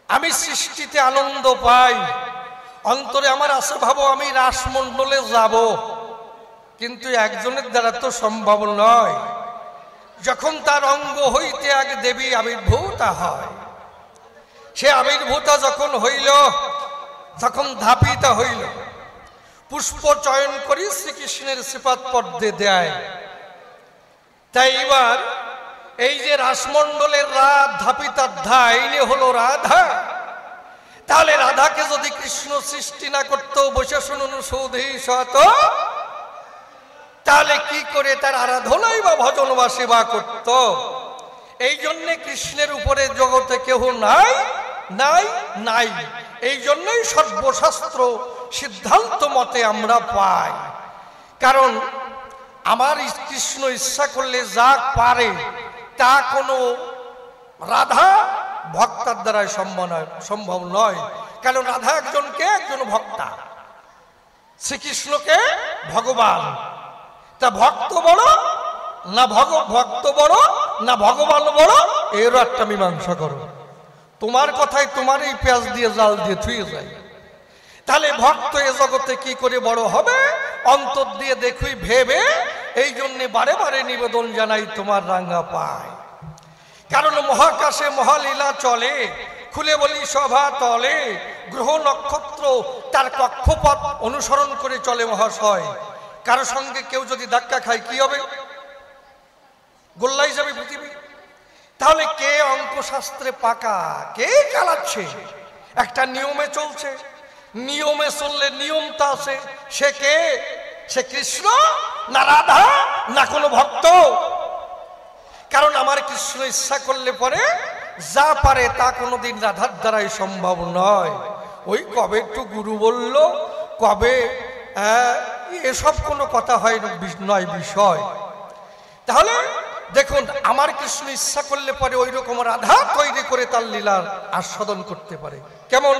আমি সৃষ্টিতে আনন্দ পাই, অন্তরে আমার আছে ভাবো আমি রাসমণ্ডলে যাব, কিন্তু একজনের দ্বারা তো সম্ভব নয়। যখন তার অঙ্গ হইতে এক দেবী আবির্ভূতা হয়, সে আবির্ভূতা যখন হইল, তখন ধাপিতা হইল, পুষ্প চয়ন করি শ্রীকৃষ্ণের শ্রীপাদ পদ্মে দেয়। তাই এবার এই যে রাসমণ্ডলের রাত ধাপিতার ধাইনে হলো রাধা, তাহলে রাধাকে যদি কৃষ্ণ সৃষ্টি না করতো, বসে শুনুন সৌধি সত, তাহলে কি করে তার আরাধনাই বা ভজন বা সেবা করত? এই জন্যে কৃষ্ণের উপরে জগতে কেহ নাই নাই নাই। এই জন্যই সর্বশাস্ত্র সিদ্ধান্ত মতে আমরা পাই। কারণ আমার কৃষ্ণ ইচ্ছা করলে যা পারে তা কোনো রাধা ভক্তার দ্বারাই সম্ভব নয়। কারণ রাধা একজন ভক্তা, শ্রীকৃষ্ণকে ভগবান। তা ভক্ত বড় না ভক্ত বড় না ভগবান বড়, এরও একটা মীমাংসা করো। তোমার কথায় তোমার এই পেঁয়াজ দিয়ে জাল দিয়ে থুয়ে যায়। তাহলে ভক্ত এ জগতে কি করে বড় হবে? অন্তর দিয়ে দেখুই ভেবে, এই জন্যে বারে বারে নিবেদন জানাই তোমার রাঙ্গা পায়। কারণ মহাকাশে মহালীলা চলে, খুলে বলি সভা তলে, গ্রহ নক্ষত্র তার কক্ষপথ অনুসরণ করে চলে মহাশয়। কারো সঙ্গে কেউ যদি ধাক্কা খায় কি হবে? গোল্লাই যাবে পৃথিবী। তাহলে কে অঙ্কশাস্ত্রে পাকা, কে চালাচ্ছে? একটা নিয়মে চলছে, নিয়মে চললে নিয়মটা আছে। সে কে? সে কৃষ্ণ না রাধা না কোনো ভক্ত? কারণ আমার কৃষ্ণ ইচ্ছা করলে পরে যা পারে তা কোনোদিন রাধার দ্বারাই সম্ভব নয়। ওই কবে একটু গুরু বলল, কবে এসব কোনো কথা হয় নয় বিষয়। তাহলে দেখুন, আমার কৃষ্ণ ইচ্ছা করলে পরে ওই রকম রাধা তৈরি করে তার লীলার আস্বাদন করতে পারে। কেমন?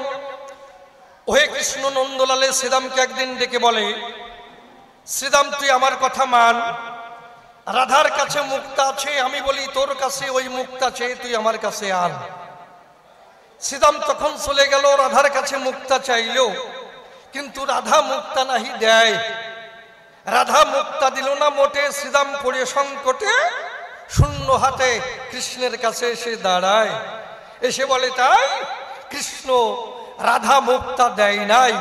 ওহে কৃষ্ণ নন্দলালে শ্রীদামকে একদিন ডেকে বলে, শ্রীদাম তুই আমার কথা মান, রাধার কাছে মুক্তা আছে, আমি বলি তোর কাছে ওই মুক্তা আছে, তুই আমার কাছে আন। শ্রীদাম তখন চলে গেল, রাধার কাছে মুক্তা চাইল, কিন্তু রাধা মুক্তা নাহি দেয়। রাধা মুক্তা দিল না মোটে। শ্রীদাম পড়ে সংকটে শূন্য হাতে কৃষ্ণের কাছে এসে দাঁড়ায়, এসে বলে তাই কৃষ্ণ রাধা মুক্তা দেয় নাই।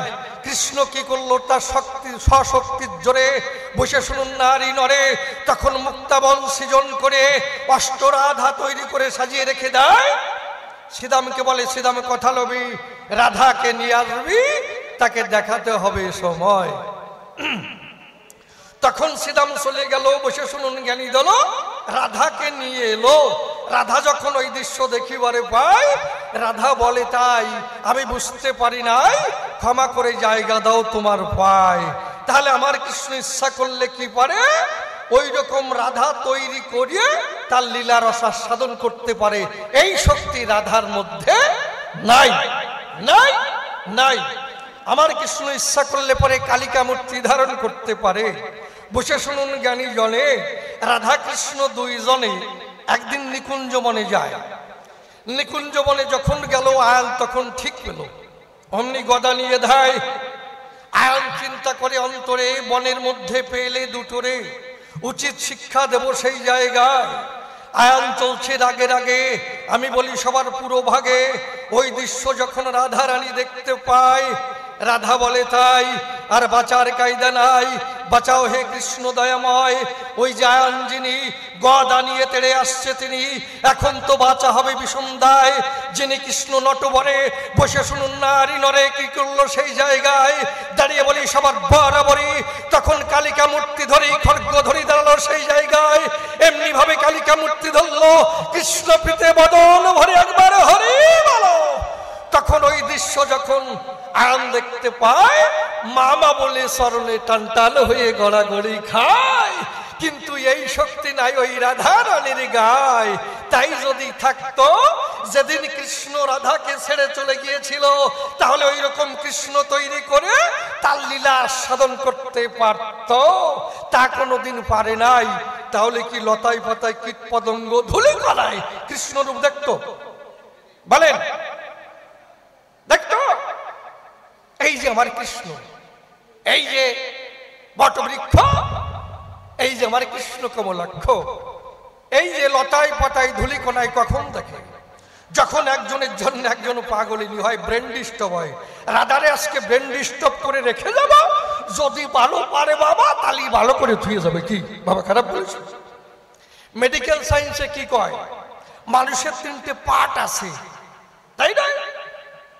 কৃষ্ণ কি করলো? তার শক্তি স্বশক্তির জোরে, বসে শুনুন নারী নরে, তখন মুক্তাবল সৃজন করে অষ্টরাধা তৈরি করে সাজিয়ে রেখে দেয়। শ্রীদামকে বলে, শ্রীদাম কথা লবি, রাধাকে নিয়ে আসবি, তাকে দেখাতে হবে সময়। তখন শ্রীদাম চলে গেল, বসে শুনুন জ্ঞানী দল, রাধাকে নিয়ে এলো। রাধা যখন ওই দৃশ্য দেখিবারে পায়, রাধা বলে তাই আমি বুঝতে পারি নাই, ক্ষমা করে জায়গা দাও তোমার পায়। তাহলে আমার কৃষ্ণ ইচ্ছা করলে কি পারে? ওই রকম রাধা তৈরি করিয়ে তার লীলা রসাস্বাদন করতে পারে। এই শক্তি রাধার মধ্যে নাই নাই নাই। আমার কৃষ্ণ ইচ্ছা করলে পরে কালিকা মূর্তি ধারণ করতে পারে। বসে শুনুন জ্ঞানী জনে, রাধা কৃষ্ণ দুইজনে একদিন নিকুঞ্জ বনে যায়। নিকুঞ্জ বনে যখন গেল, আয়ান তখন ঠিক পেল, অমনি গদা নিয়ে ধায়। আয়ান চিন্তা করে অন্তরে, বনের মধ্যে পেলে দুটোরে, উচিত শিক্ষা দেব সেই জায়গায়। আয়ান চলছে রাগে রাগে, আমি বলি সবার পুরো ভাগে। ওই দৃশ্য যখন রাধা রানী দেখতে পায়, রাধা বলে তাই আর বাঁচার কায়দা নাই, বাঁচাও হে কৃষ্ণ দয়াময়। ওই যে আয়ান যিনি গদা নিয়ে তেড়ে আসছে, তিনি এখন তো বাঁচা হবে বিষম দায়। যিনি কৃষ্ণ নটবরে, বসে শুনুন নারী নরে কি করলো সেই জায়গায়। দাঁড়িয়ে বলি সবার বরাবরই, তখন কালিকা মূর্তি ধরি খড়গ ধরি দাঁড়ালো সেই জায়গায়। এমনি ভাবে কালিকা মূর্তি ধরলো, কৃষ্ণ প্রীতে বদন ভরে একবার হরি বলো। তখন ওই দৃশ্য যখন আয়ান দেখতে পায়, মামা বলে চরণে টানটান হয়ে গড়াগড়ি খায়। কিন্তু এই শক্তি নাই ওই রাধা রানীর গায়। তাই যদি থাকতো যেদিন কৃষ্ণ রাধাকে ছেড়ে চলে গিয়েছিল, তাহলে ওই রকম কৃষ্ণ তৈরি করে তার লীলা সাধন করতে পারত? তা কোনোদিন পারে নাই। তাহলে কি লতায় পাতায় কীট পতঙ্গ ধুলি কলায় কৃষ্ণ রূপ দেখতো? বলেন, দেখতো? এই যে আমার কৃষ্ণ, এই যে বটবৃক্ষ, এই যে আমার কৃষ্ণ কমলাক্ষ, এই যে লতায় পাতায় ধুলি কোনায় কখন দেখে? যখন একজনের জন্য একজন পাগলিনী হয়, ব্রেন ডিস্টার্ব হয়। রাধারে আজকে ব্রেন ডিস্টার্ব করে রেখে যাব, যদি ভালো পারে বাবা তালি ভালো করে ধুয়ে যাবে। কি বাবা খারাপ বলেছে? মেডিকেল সায়েন্সে কি কয়? মানুষের 3টে পার্ট আছে, তাই না?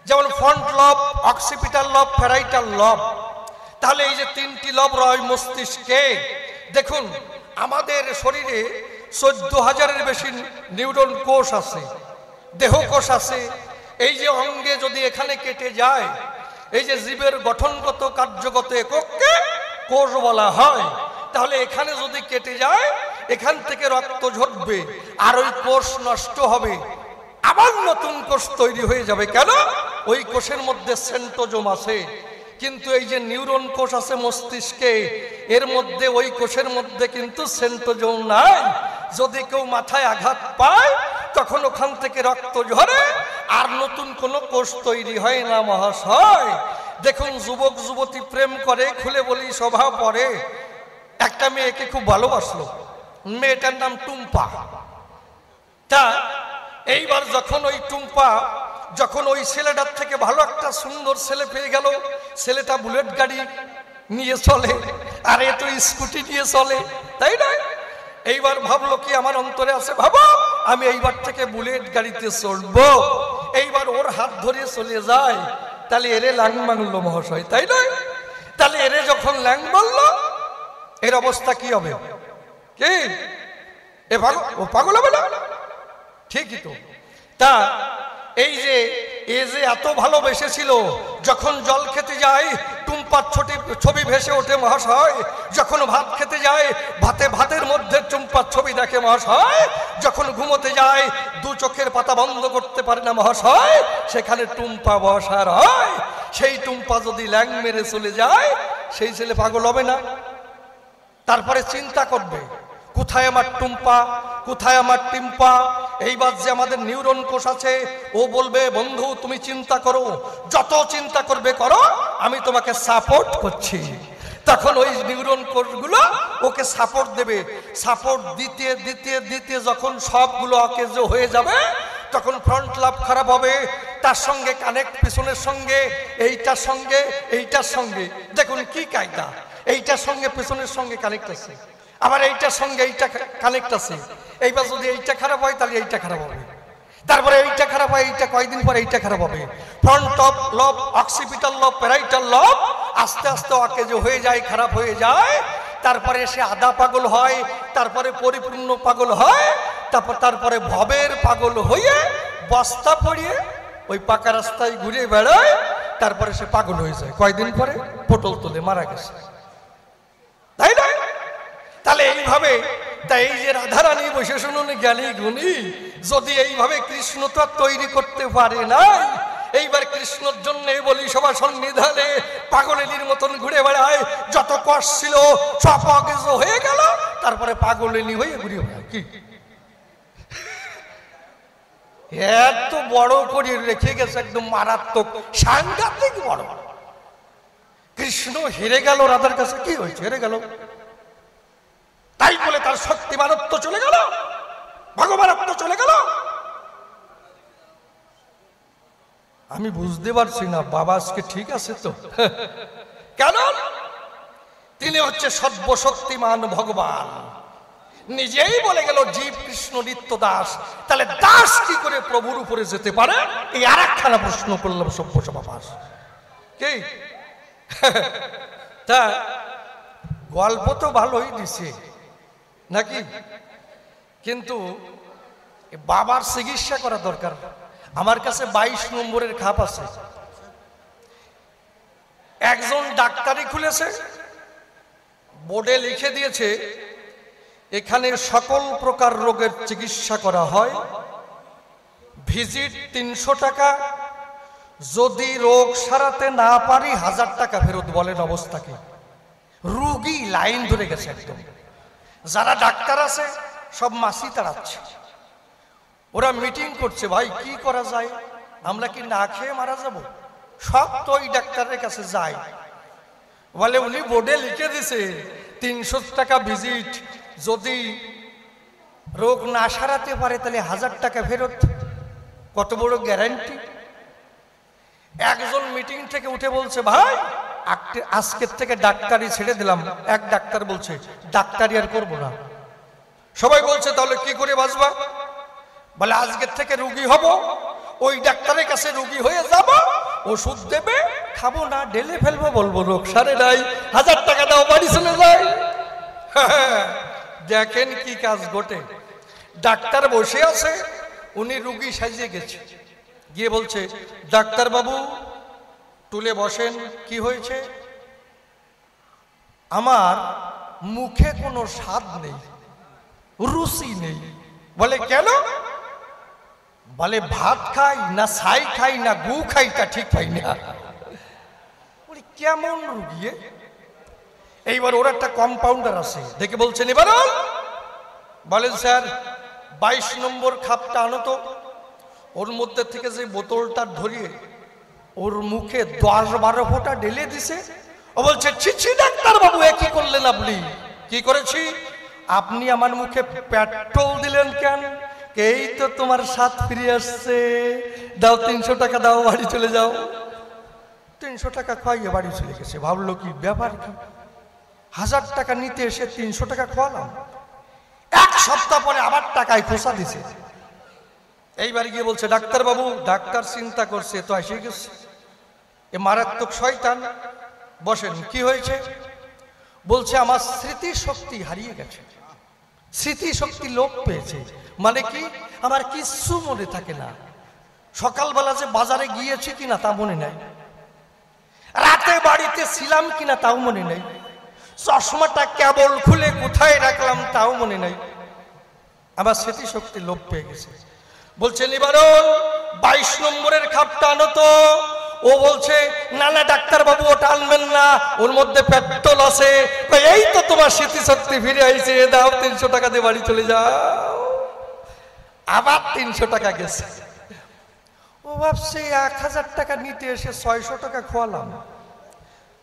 যেমন ফ্রন্ট লব, অক্সিপিটাল লব, প্যারাইটাল লব। তাহলে এই যে 3টি লব রয় মস্তিষ্কে। দেখুন, আমাদের শরীরে 14,000-এর বেশি নিউরন কোষ আছে, দেহ কোষ আছে। এই যে অঙ্গে যদি এখানে কেটে যায়, এই যে জীবের গঠনগত কার্যগত এককে কোষ বলা হয়, তাহলে এখানে যদি কেটে যায়, এখান থেকে রক্ত ঝরবে, আর ওই কোষ নষ্ট হবে, আবার নতুন কোষ তৈরি হয়ে যাবে। কেন? ওই কোষের মধ্যে সেন্টোজোম আছে। কিন্তু এই যে নিউরন কোষ আছে মস্তিষ্কে, এর মধ্যে ওই কোষের মধ্যে কিন্তু সেন্টোজোম নাই। যদি কেউ মাথায় আঘাত পায়, তখন ওখান থেকে রক্ত ঝরে, আর নতুন কোনো কোষ তৈরি হয় না মহাশয়। দেখুন, যুবক যুবতী প্রেম করে, খুলে বলি সভা পরে, একটা মেয়েকে খুব ভালোবাসলো, মেয়েটার নাম টুম্পা। তা এইবার যখন ওই টুম্পা যখন ওই ছেলেটার থেকে ভালো একটা সুন্দর ছেলে পেয়ে গেল, ছেলেটা বুলেট গাড়ি নিয়ে চলে, আর এ তো স্কুটি নিয়ে চলে, তাই না? এইবার ভাবলো কি, আমার অন্তরে আছে, ভাবো আমি এইবার থেকে বুলেট গাড়িতে চড়বো। এইবার ওর হাত ধরে চলে যায়, তাহলে এরে ল্যাং মানলো মহাশয়, তাই নয়? তাহলে এরে যখন ল্যাং বললো, এর অবস্থা কি হবে? কি ও পাগল হবে না? ঠিকই তো। তা এই যে এত ভালোবেসেছিল, যখন জল খেতে যায় টুম্পার ছবি ভেসে ওঠে মহাশয়। যখন ভাত খেতে যায়, ভাতের মধ্যে টুম্পার ছবি দেখে মহাশয়। যখন ঘুমোতে যায়, 2 চোখের পাতা বন্ধ করতে পারে না মহাশয়, সেখানে টুম্পা বসার হয়। সেই টুম্পা যদি ল্যাং মেরে চলে যায়, সেই ছেলে পাগল হবে না? তারপরে চিন্তা করবে, কোথায় আমার টুম্পা, কোথায় আমার টিম্পা? এইবার যে আমাদের নিউরন কোষ আছে, ও বলবে, বন্ধু তুমি চিন্তা করো, যত চিন্তা করবে করো, আমি তোমাকে সাপোর্ট করছি। তখন ওই নিউরন কোষগুলো ওকে সাপোর্ট দেবে। সাপোর্ট দিতে দিতে দিতে যখন সবগুলো অকেজ হয়ে যাবে, তখন ফ্রন্ট লাভ খারাপ হবে, তার সঙ্গে কানেক্ট পিছনের সঙ্গে, এইটার সঙ্গে এইটার সঙ্গে। দেখুন কি কায়দা, এইটার সঙ্গে পিছনের সঙ্গে কানেক্ট আছে, আবার এইটার সঙ্গে এইটা কানেক্ট আছে। এইবার যদি এইটা খারাপ হয়, তাহলে এইটা খারাপ হবে, তারপরে এইটা খারাপ হয়, এইটা কয়েকদিন পরে এইটা খারাপ হবে। ফ্রন্ট লব, অক্সিপিটাল লব, প্যারাইটাল লব আস্তে আস্তে অকেজ হয়ে যায়, খারাপ হয়ে যায়। তারপরে সে আধা পাগল হয়, তারপরে পরিপূর্ণ পাগল হয়, তারপরে ভবের পাগল হয়ে বস্তা পড়িয়ে ওই পাকা রাস্তায় ঘুরে বেড়ায়, তারপরে সে পাগল হয়ে যায়। কয়েকদিন পরে পটল তুলে মারা গেছে, তাই না? তাহলে এইভাবে, তাই এই যে রাধারানী বসে শুনুন জ্ঞানী গুণী, যদি এইভাবে কৃষ্ণ তো তৈরি করতে পারে না, এইবার কৃষ্ণর জন্য বলি সবার সন্নিধানে পাগলেলির মতন ঘুরে বেড়ায়, যত কষ্ট ছিল সব অকেজ হয়ে গেল, তারপরে পাগলেলি হয়ে ঘুরে বেড়ায়। কি এত বড় করে রেখে গেছে, একদম মারাত্মক, সাংঘাতিক বড়। কৃষ্ণ হেরে গেল রাধার কাছে। কি হয়েছে? হেরে গেল, তাই বলে তার শক্তিমানত্ব চলে গেল, ভগবানত্ব চলে গেল? আমি বুঝতে পারছি না বাবা আজকে ঠিক আছে তো? কেন? তিনি হচ্ছে সর্বশক্তিমান ভগবান, নিজেই বলে গেল জীব কৃষ্ণ নিত্য দাস। তাহলে দাস কি করে প্রভুর উপরে যেতে পারে? এই আর একখানা প্রশ্ন করলাম সভ্য সমাজ। কি তা গল্প তো ভালোই দিছে নাকি, কিন্তু বাবার চিকিৎসা করা দরকার। আমার কাছে 22 নম্বরের খাপ আছে। একজন ডাক্তারি খুলেছে, বোর্ডে লিখে দিয়েছে এখানে সকল প্রকার রোগের চিকিৎসা করা হয়, ভিজিট 300 টাকা, যদি রোগ সারাতে না পারি 1000 টাকা ফেরত। বলেন অবস্থা কি? রুগী লাইন ধরে গেছে একদম। যারা ডাক্তার আছে সব মাসি তাড়াচ্ছে, ওরা মিটিং করছে, ভাই কি করা যায়, আমরা কি না খেয়ে মারা যাব? সব তো ওই ডাক্তারের কাছে যায়। বলে উনি বোর্ডে লিখে দিছে 300 টাকা ভিজিট, যদি রোগ না সারাতে পারে তাহলে 1000 টাকা ফেরত। কত বড় গ্যারান্টি! একজন মিটিং থেকে উঠে বলছে, ভাই আজকের থেকে ডাক্তারি ছেড়ে দিলাম। এক ডাক্তার বলছে, ডাক্তারি আর করবো না। সবাই বলছে, তাহলে কি করে বাঁচবা? বলে আজকের থেকে রুগী হব, ওই ডাক্তারের কাছে রুগী হয়ে যাব, ওষুধ দেবে, খাবো না, ঢেলে ফেলবো, বলবো রোগ সারে নাই, 1000 টাকা দাও, বাড়ি চলে যায়। দেখেন কি কাজ ঘটে। ডাক্তার বসে আছে, উনি রুগী সাজিয়ে গেছে, গিয়ে বলছে, ডাক্তার বাবু টুলে বসেন, কি হয়েছে? আমার মুখে কোনো স্বাদ নেই, রুচি নেই। বলে কেন? বলে ভাত খাই না ছাই খাই না গু খাই, তা ঠিক পাই না। বলি কেমন রুগী? এইবার ওর একটা কম্পাউন্ডার আছে, দেখে বলছেন, এবার বলেন স্যার 22 নম্বর খাপটা আনো তো। ওর মধ্যে থেকে যে বোতলটা ধরিয়ে ওর মুখে 10-12 ফোঁটা ঢেলে দিছে। ও বলছে, ছি ছি ডাক্তার বাবু, এ কি করলেন আপনি? কি করেছি? আপনি আমার মুখে পেট্রোল দিলেন কেন? এই তো তোমার স্বাদ ফিরে আসছে, দাও 300 টাকা দাও, বাড়ি চলে যাও। 300 টাকা খাইয়ে বাড়ি চলে গেছে। ভাবলো কি ব্যাপার কি, 1000 টাকা নিতে এসে 300 টাকা খোয়ালাম। 1 সপ্তাহ পরে আবার টাকায় খোসা দিছে। এইবার গিয়ে বলছে, ডাক্তার বাবু, ডাক্তার চিন্তা করছে, তো এসে গেছে, এ মারাত্মক শয়তান। বসেন, কি হয়েছে? বলছে, আমার স্মৃতি শক্তি হারিয়ে গেছে, স্মৃতি শক্তি লোপ পেয়েছে। মানে কি? আমার কিচ্ছু মনে থাকে না। সকালবেলা যে বাজারে গিয়েছি কিনা তা মনে নাই, রাতে বাড়িতে ছিলাম কিনা তাও মনে নাই, চশমাটা কেবল খুলে কোথায় রাখলাম তাও মনে নাই। আমার স্মৃতি শক্তি লোপ পেয়ে গেছে। বলছে, নিবারণ 22 নম্বরের খাপটা আনো তো। ও বলছে, না না ডাক্তার বাবু, ওটা আনবেন না, ওর মধ্যে পেট্রোল আছে। এই তো তোমার স্মৃতি শক্তি ফিরে আইছে, দাও 300 টাকা দিয়ে বাড়ি চলে যাও। আবার 300 টাকা গেছে। ও ভাবছে 1000 টাকা নিতে এসে 600 টাকা খোয়ালাম,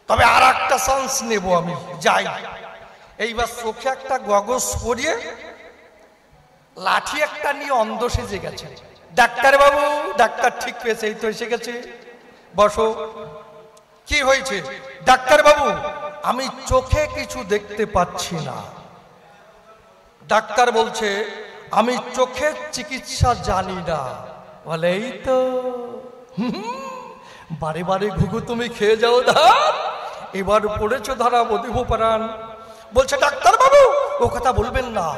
তবে আর একটা চান্স নেব, আমি যাই। এইবার চোখে একটা গগজ পরিয়ে লাঠি একটা নিয়ে অন্ধ সেজে গেছে। ডাক্তার বাবু, ডাক্তার ঠিক পেয়েছে, এই তো এসে গেছে, বসো। কি হয়েছে? ডাক্তার বাবু, আমি চোখে কিছু দেখতে পাচ্ছি না। ডাক্তার বলছে, আমি চোখের চিকিৎসা জানি না। বলে, এই তো বারে বারে ঘুঘু তুমি খেয়ে যাও ধার, এবার পড়েছ ধরা বদিব পারান। বলছে, ডাক্তার বাবু ও কথা বলবেন না,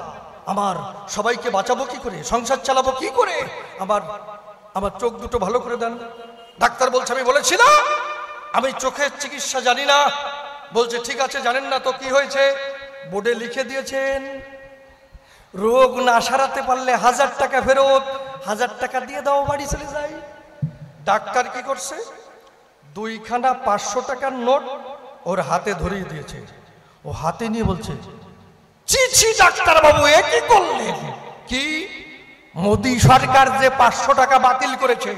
আমার সবাইকে বাঁচাবো কি করে, সংসার চালাবো কি করে, আমার চোখ দুটো ভালো করে দেন। ডাক্তার বলছে, আমি বলেছি না আমি চোখের চিকিৎসা জানি না। বলছে, ঠিক আছে, জানেন না তো কি হয়েছে? বোর্ডে লিখে দিয়েছেন, রোগ না সারাতে পারলে 1000 টাকা ফেরত, 1000 টাকা দিয়ে দাও, বাড়ি চলে যাই। ডাক্তার কি করছে, 2খানা 500 টাকার নোট ওর হাতে ধরিয়ে দিয়েছে। ও হাতে নিয়ে বলছে, ছি ছি ডাক্তার বাবু, এ কি করলেন? কি? মোদী সরকার যে 500 টাকা বাতিল করেছে,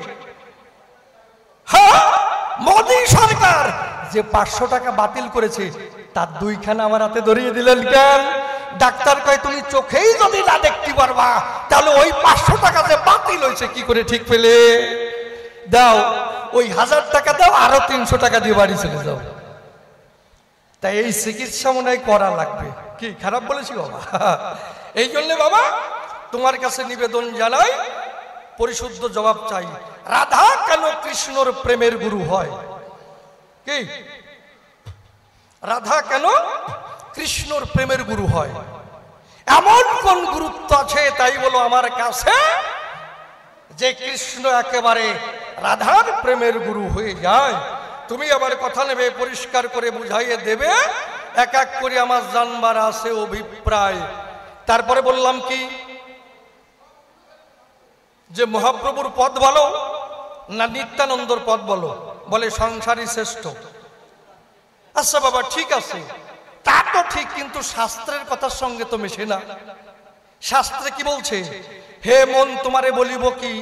হ্যাঁ মোদী সরকার যে 500 টাকা বাতিল করেছে, তার 2খানা আমার হাতে ধরিয়ে দিলেন কেন? ডাক্তার কয়, তুমি চোখেই যদি না দেখতে পারবা তাহলে ওই 500 টাকা যে বাতিল হয়েছে কি করে ঠিক পেলে? দাও ওই 1000 টাকা দাও, আরো 300 টাকা দিয়ে বাড়ি চলে যাও। তাই এই চিকিৎসা মনে হয় করা লাগবে। কি খারাপ বলেছি বাবা? এই জন্য বাবা তোমার কাছে নিবেদন জানাই, পরিশুদ্ধ জবাব চাই। রাধা কেন কৃষ্ণর প্রেমের গুরু হয়? কি রাধা কেন কৃষ্ণর প্রেমের গুরু হয়? এমন কোন গুরুত্ব আছে তাই বলো আমার কাছে যে কৃষ্ণ একেবারে রাধার প্রেমের গুরু হয়ে যায়? তুমি আবার কথা নেবে, পরিষ্কার করে বুঝাইয়ে দেবে, এক এক করে আমার জানবার আছে অভিপ্রায়। তারপরে বললাম কি, যে মহাপ্রভুর পদ বলো না নিত্যানন্দর পদ বলো? বলে সংসারই শ্রেষ্ঠ। আচ্ছা বাবা ঠিক আছে, তা তো ঠিক, কিন্তু শাস্ত্রের কথার সঙ্গে তো মেশে না। শাস্ত্রে কি বলছে? হে মন তোমারে বলিব কি,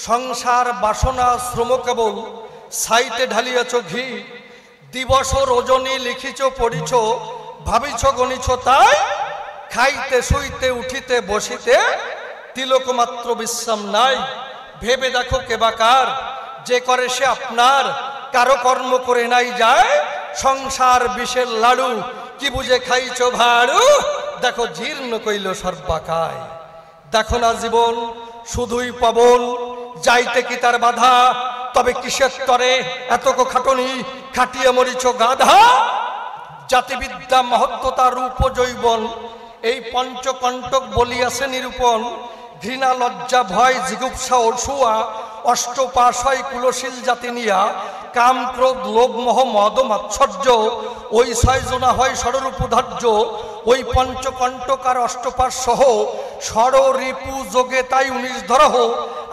সংসার বাসনা শ্রম কেবল সাইতে ঢালিয়াছ ঘি, দিবস রজনী লিখিছ পড়িছ, ভাবিছ গণিছ তাই, খাইতে শুইতে উঠিতে বসিতে তিলক মাত্র বিশ্রাম নাই। ভেবে দেখো কেবাকার, যে করে সে আপনার, কারো কর্ম করে নাই যায়। সংসার বিষের লাড়ু, কি বুঝে খাইছ ভাড়ু, দেখো জীর্ণ কইল সর্বাকায়। দেখো না জীবন শুধুই পবন, যাইতে কি তার বাধা, তবে কিসের তরে এত খাটনি, খাটিয়ে মরিছ গাধা। জাতিবিদ্যা মহত্বতা রূপ জৈবন, এই পঞ্চকণ্টক বলিয়াছে নিরূপণ। ঘৃণা লজ্জা ভয় জিগুপ্সা অসুয়া, অষ্টপাশয় কুলশীল জাতি নিয়া, কাম ক্রোধ লোভ মোহ মদ মাৎসর্য, ওই 6 জনা হয় ষড়রূপ ধার্য। ওই পঞ্চকণ্টক আর অষ্টপাশ সহ ষড় রিপু যোগে তাই 19 ধরহ,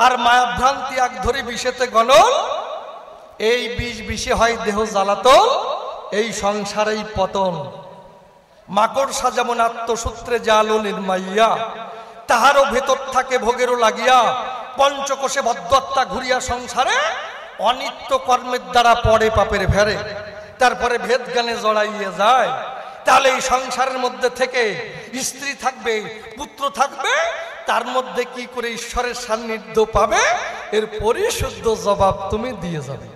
আর মায়াভ্রান্তি এক ধরে বিষেতে গণন। এই বিষে হয় দেহ জ্বালাতন, এই সংসারেই পতন। মাকড়সা যেমন আত্মসূত্রে জালো নির্মাইয়া, তাহারও ভেতর থাকে ভোগেরও লাগিয়া। পঞ্চকোষে বদ্ধত্তা ঘুরিয়া সংসারে, অনিত্য কর্মের দ্বারা পড়ে পাপের ভেরে, তারপরে ভেদ জ্ঞানে জড়াইয়ে যায়। তাহলে এই সংসারের মধ্যে থেকে স্ত্রী থাকবে, পুত্র থাকবে, তার মধ্যে কি করে ঈশ্বরের সান্নিধ্য পাবে, এর পরিশুদ্ধ জবাব তুমি দিয়ে যাবে।